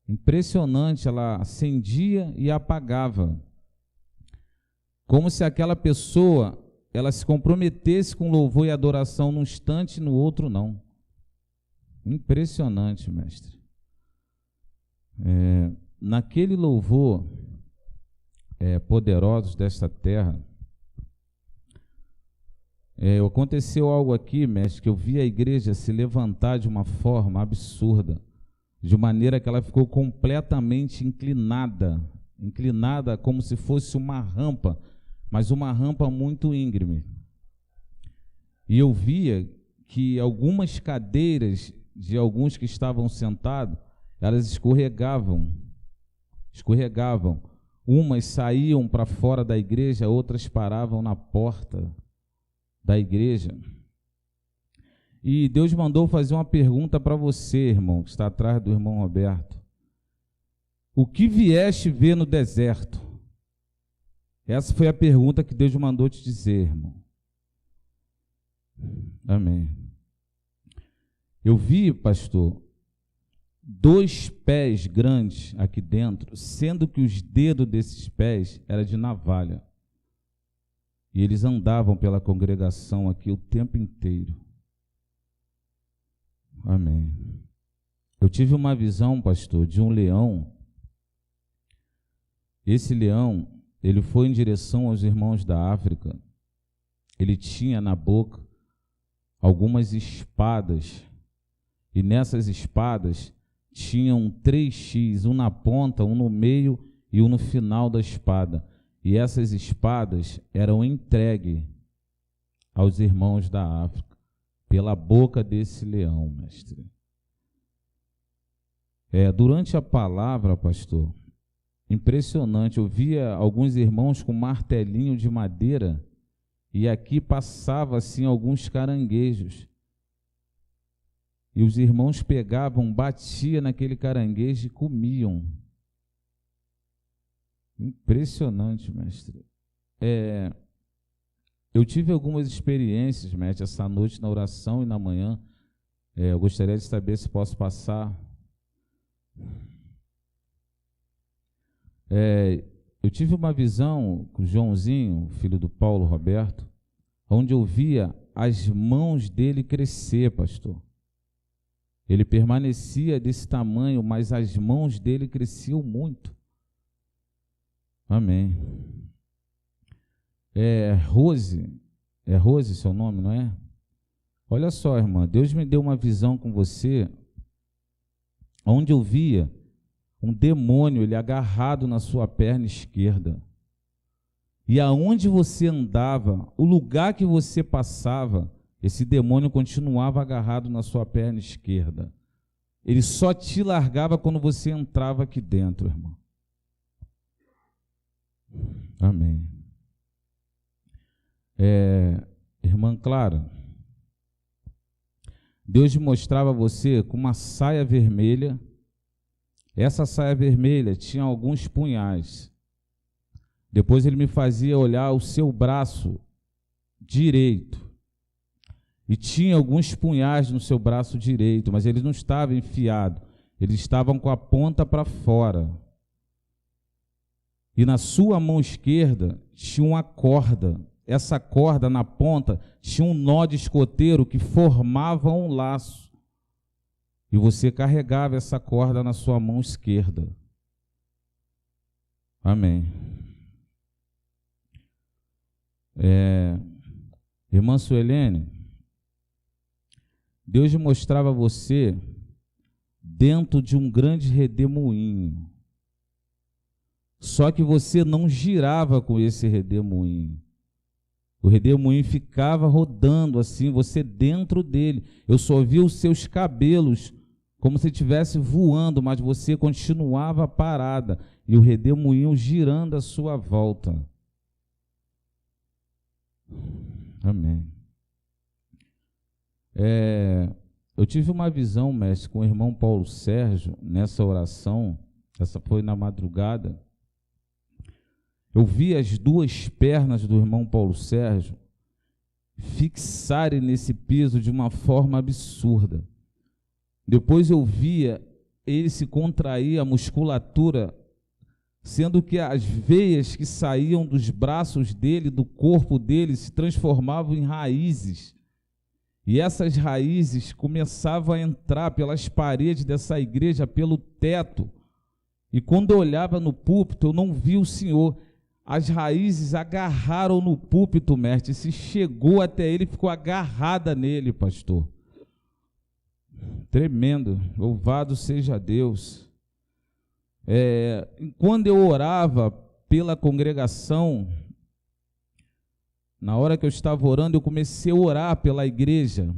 Impressionante, ela acendia e apagava. Como se aquela pessoa, ela se comprometesse com louvor e adoração num instante e no outro não. Impressionante, mestre. Naquele louvor poderosos desta terra, aconteceu algo aqui, mestre, que eu vi a igreja se levantar de uma forma absurda, de maneira que ela ficou completamente inclinada como se fosse uma rampa, mas uma rampa muito íngreme. E eu via que algumas cadeiras de alguns que estavam sentados, elas escorregavam. Umas saíam para fora da igreja, outras paravam na porta da igreja. E Deus mandou fazer uma pergunta para você, irmão, que está atrás do irmão Roberto. O que vieste ver no deserto? Essa foi a pergunta que Deus mandou te dizer, irmão. Amém. Eu vi, pastor, 2 pés grandes aqui dentro, sendo que os dedos desses pés eram de navalha. E eles andavam pela congregação aqui o tempo inteiro. Amém. Eu tive uma visão, pastor, de um leão. Esse leão, ele foi em direção aos irmãos da África. Ele tinha na boca algumas espadas. E nessas espadas tinham 3x, um na ponta, um no meio e um no final da espada. E essas espadas eram entregues aos irmãos da África pela boca desse leão, mestre. Durante a palavra, pastor, impressionante, eu via alguns irmãos com martelinho de madeira e aqui passava assim alguns caranguejos. E os irmãos pegavam, batiam naquele caranguejo e comiam. Impressionante, mestre. Eu tive algumas experiências, mestre, essa noite na oração e na manhã. Eu gostaria de saber se posso passar. Eu tive uma visão com o Joãozinho, filho do Paulo Roberto, onde eu via as mãos dele crescer, pastor. Ele permanecia desse tamanho, mas as mãos dele cresciam muito. Amém. Rose seu nome, não é? Olha só, irmã, Deus me deu uma visão com você, onde eu via um demônio, ele agarrado na sua perna esquerda. E aonde você andava, o lugar que você passava, esse demônio continuava agarrado na sua perna esquerda. Ele só te largava quando você entrava aqui dentro, irmão. Amém. Irmã Clara, Deus mostrava você com uma saia vermelha. Essa saia vermelha tinha alguns punhais. Depois ele me fazia olhar o seu braço direito. E tinha alguns punhais no seu braço direito, mas eles não estavam enfiados. Eles estavam com a ponta para fora. E na sua mão esquerda tinha uma corda. Essa corda na ponta tinha um nó de escoteiro que formava um laço. E você carregava essa corda na sua mão esquerda. Amém. Irmã Suelene, Deus mostrava você dentro de um grande redemoinho. Só que você não girava com esse redemoinho. O redemoinho ficava rodando assim, você dentro dele. Eu só via os seus cabelos como se estivesse voando, mas você continuava parada. E o redemoinho girando à sua volta. Amém. Eu tive uma visão, mestre, com o irmão Paulo Sérgio, nessa oração, essa foi na madrugada. Eu vi as 2 pernas do irmão Paulo Sérgio fixarem nesse peso de uma forma absurda. Depois eu via ele se contrair a musculatura, sendo que as veias que saíam dos braços dele, do corpo dele, se transformavam em raízes. E essas raízes começavam a entrar pelas paredes dessa igreja, pelo teto. E quando eu olhava no púlpito, eu não via o Senhor. As raízes agarraram no púlpito, mestre. Se chegou até ele, ficou agarrada nele, pastor. Tremendo. Louvado seja Deus. Quando eu orava pela congregação, na hora que eu estava orando, eu comecei a orar pela igreja.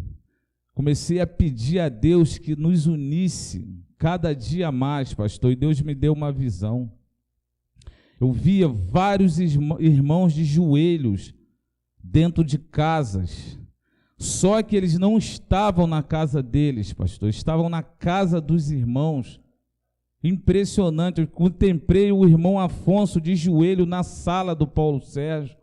Comecei a pedir a Deus que nos unisse cada dia mais, pastor, e Deus me deu uma visão. Eu via vários irmãos de joelhos dentro de casas, só que eles não estavam na casa deles, pastor, estavam na casa dos irmãos. Impressionante. Eu contemplei o irmão Afonso de joelho na sala do Paulo Sérgio.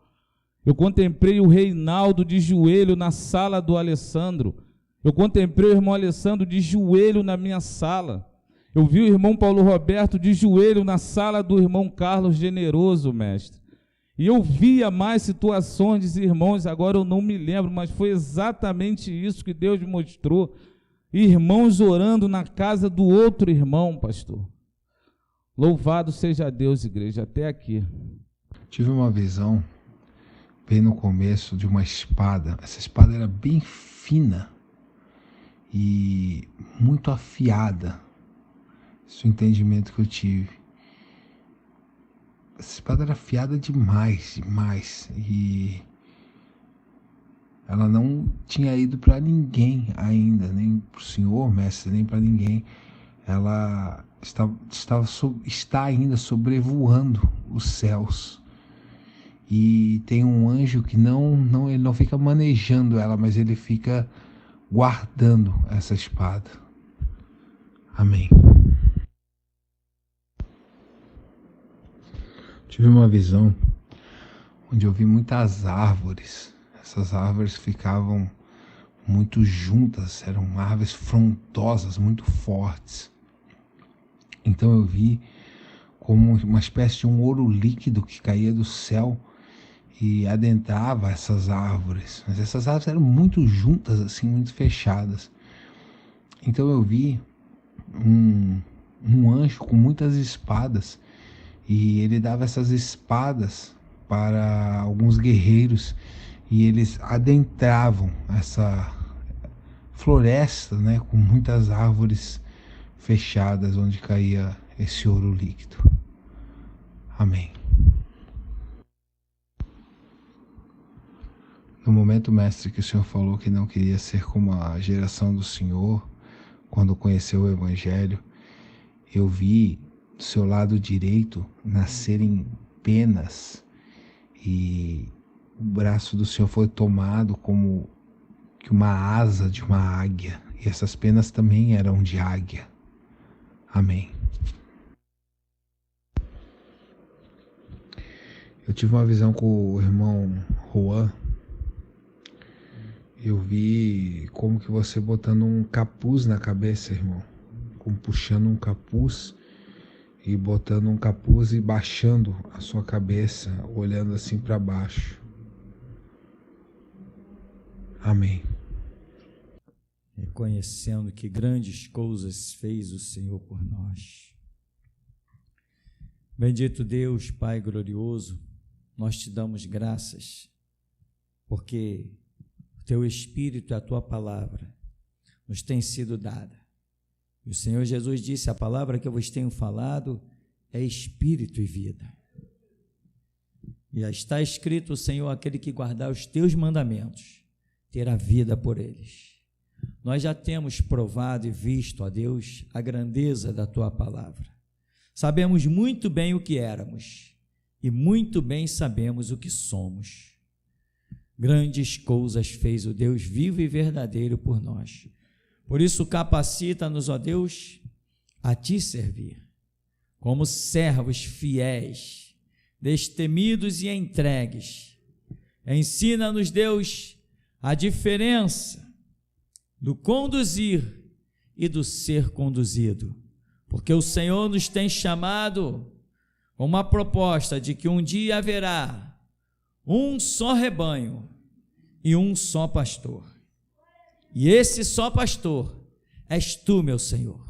Eu contemplei o Reinaldo de joelho na sala do Alessandro. Eu contemplei o irmão Alessandro de joelho na minha sala. Eu vi o irmão Paulo Roberto de joelho na sala do irmão Carlos Generoso, mestre. E eu via mais situações de irmãos, agora eu não me lembro, mas foi exatamente isso que Deus me mostrou. Irmãos orando na casa do outro irmão, pastor. Louvado seja Deus, igreja, até aqui. Tive uma visão, bem no começo, de uma espada. Essa espada era bem fina e muito afiada. Esse é o entendimento que eu tive. Essa espada era afiada demais. E ela não tinha ido para ninguém ainda, nem para o senhor, mestre, nem para ninguém. Ela está ainda sobrevoando os céus. E tem um anjo que ele não fica manejando ela, mas ele fica guardando essa espada. Amém. Tive uma visão onde eu vi muitas árvores. Essas árvores ficavam muito juntas, eram árvores frondosas, muito fortes. Então eu vi como uma espécie de um ouro líquido que caía do céu e adentrava essas árvores. Mas essas árvores eram muito juntas, assim, muito fechadas. Então eu vi um anjo com muitas espadas, e ele dava essas espadas para alguns guerreiros, e eles adentravam essa floresta, né, com muitas árvores fechadas, onde caía esse ouro líquido. Amém. No momento, mestre, que o Senhor falou que não queria ser como a geração do Senhor, quando conheceu o Evangelho, eu vi do seu lado direito nascerem penas, e o braço do Senhor foi tomado como que uma asa de uma águia, e essas penas também eram de águia. Amém. Eu tive uma visão com o irmão Juan. Eu vi como que você botando um capuz na cabeça, irmão, como puxando um capuz e botando um capuz e baixando a sua cabeça, olhando assim para baixo. Amém. Reconhecendo que grandes coisas fez o Senhor por nós. Bendito Deus, Pai glorioso, nós te damos graças, porque o teu Espírito e a tua palavra nos tem sido dada. E o Senhor Jesus disse: a palavra que eu vos tenho falado é espírito e vida. E está escrito: Senhor, aquele que guardar os teus mandamentos terá vida por eles. Nós já temos provado e visto, ó Deus, a grandeza da tua palavra. Sabemos muito bem o que éramos e muito bem sabemos o que somos. Grandes coisas fez o Deus vivo e verdadeiro por nós. Por isso, capacita-nos, ó Deus, a Ti servir, como servos fiéis, destemidos e entregues. Ensina-nos, Deus, a diferença do conduzir e do ser conduzido, porque o Senhor nos tem chamado com uma proposta de que um dia haverá um só rebanho e um só pastor, e esse só pastor és tu, meu Senhor.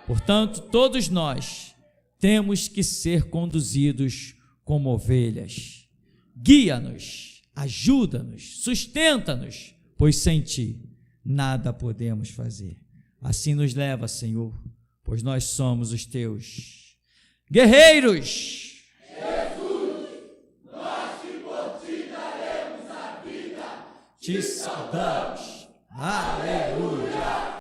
Portanto, todos nós temos que ser conduzidos como ovelhas. Guia-nos, ajuda-nos, sustenta-nos, pois sem ti nada podemos fazer. Assim nos leva, Senhor, pois nós somos os teus guerreiros. Jesus, nós que por ti daremos a vida. Te saudamos. Aleluia.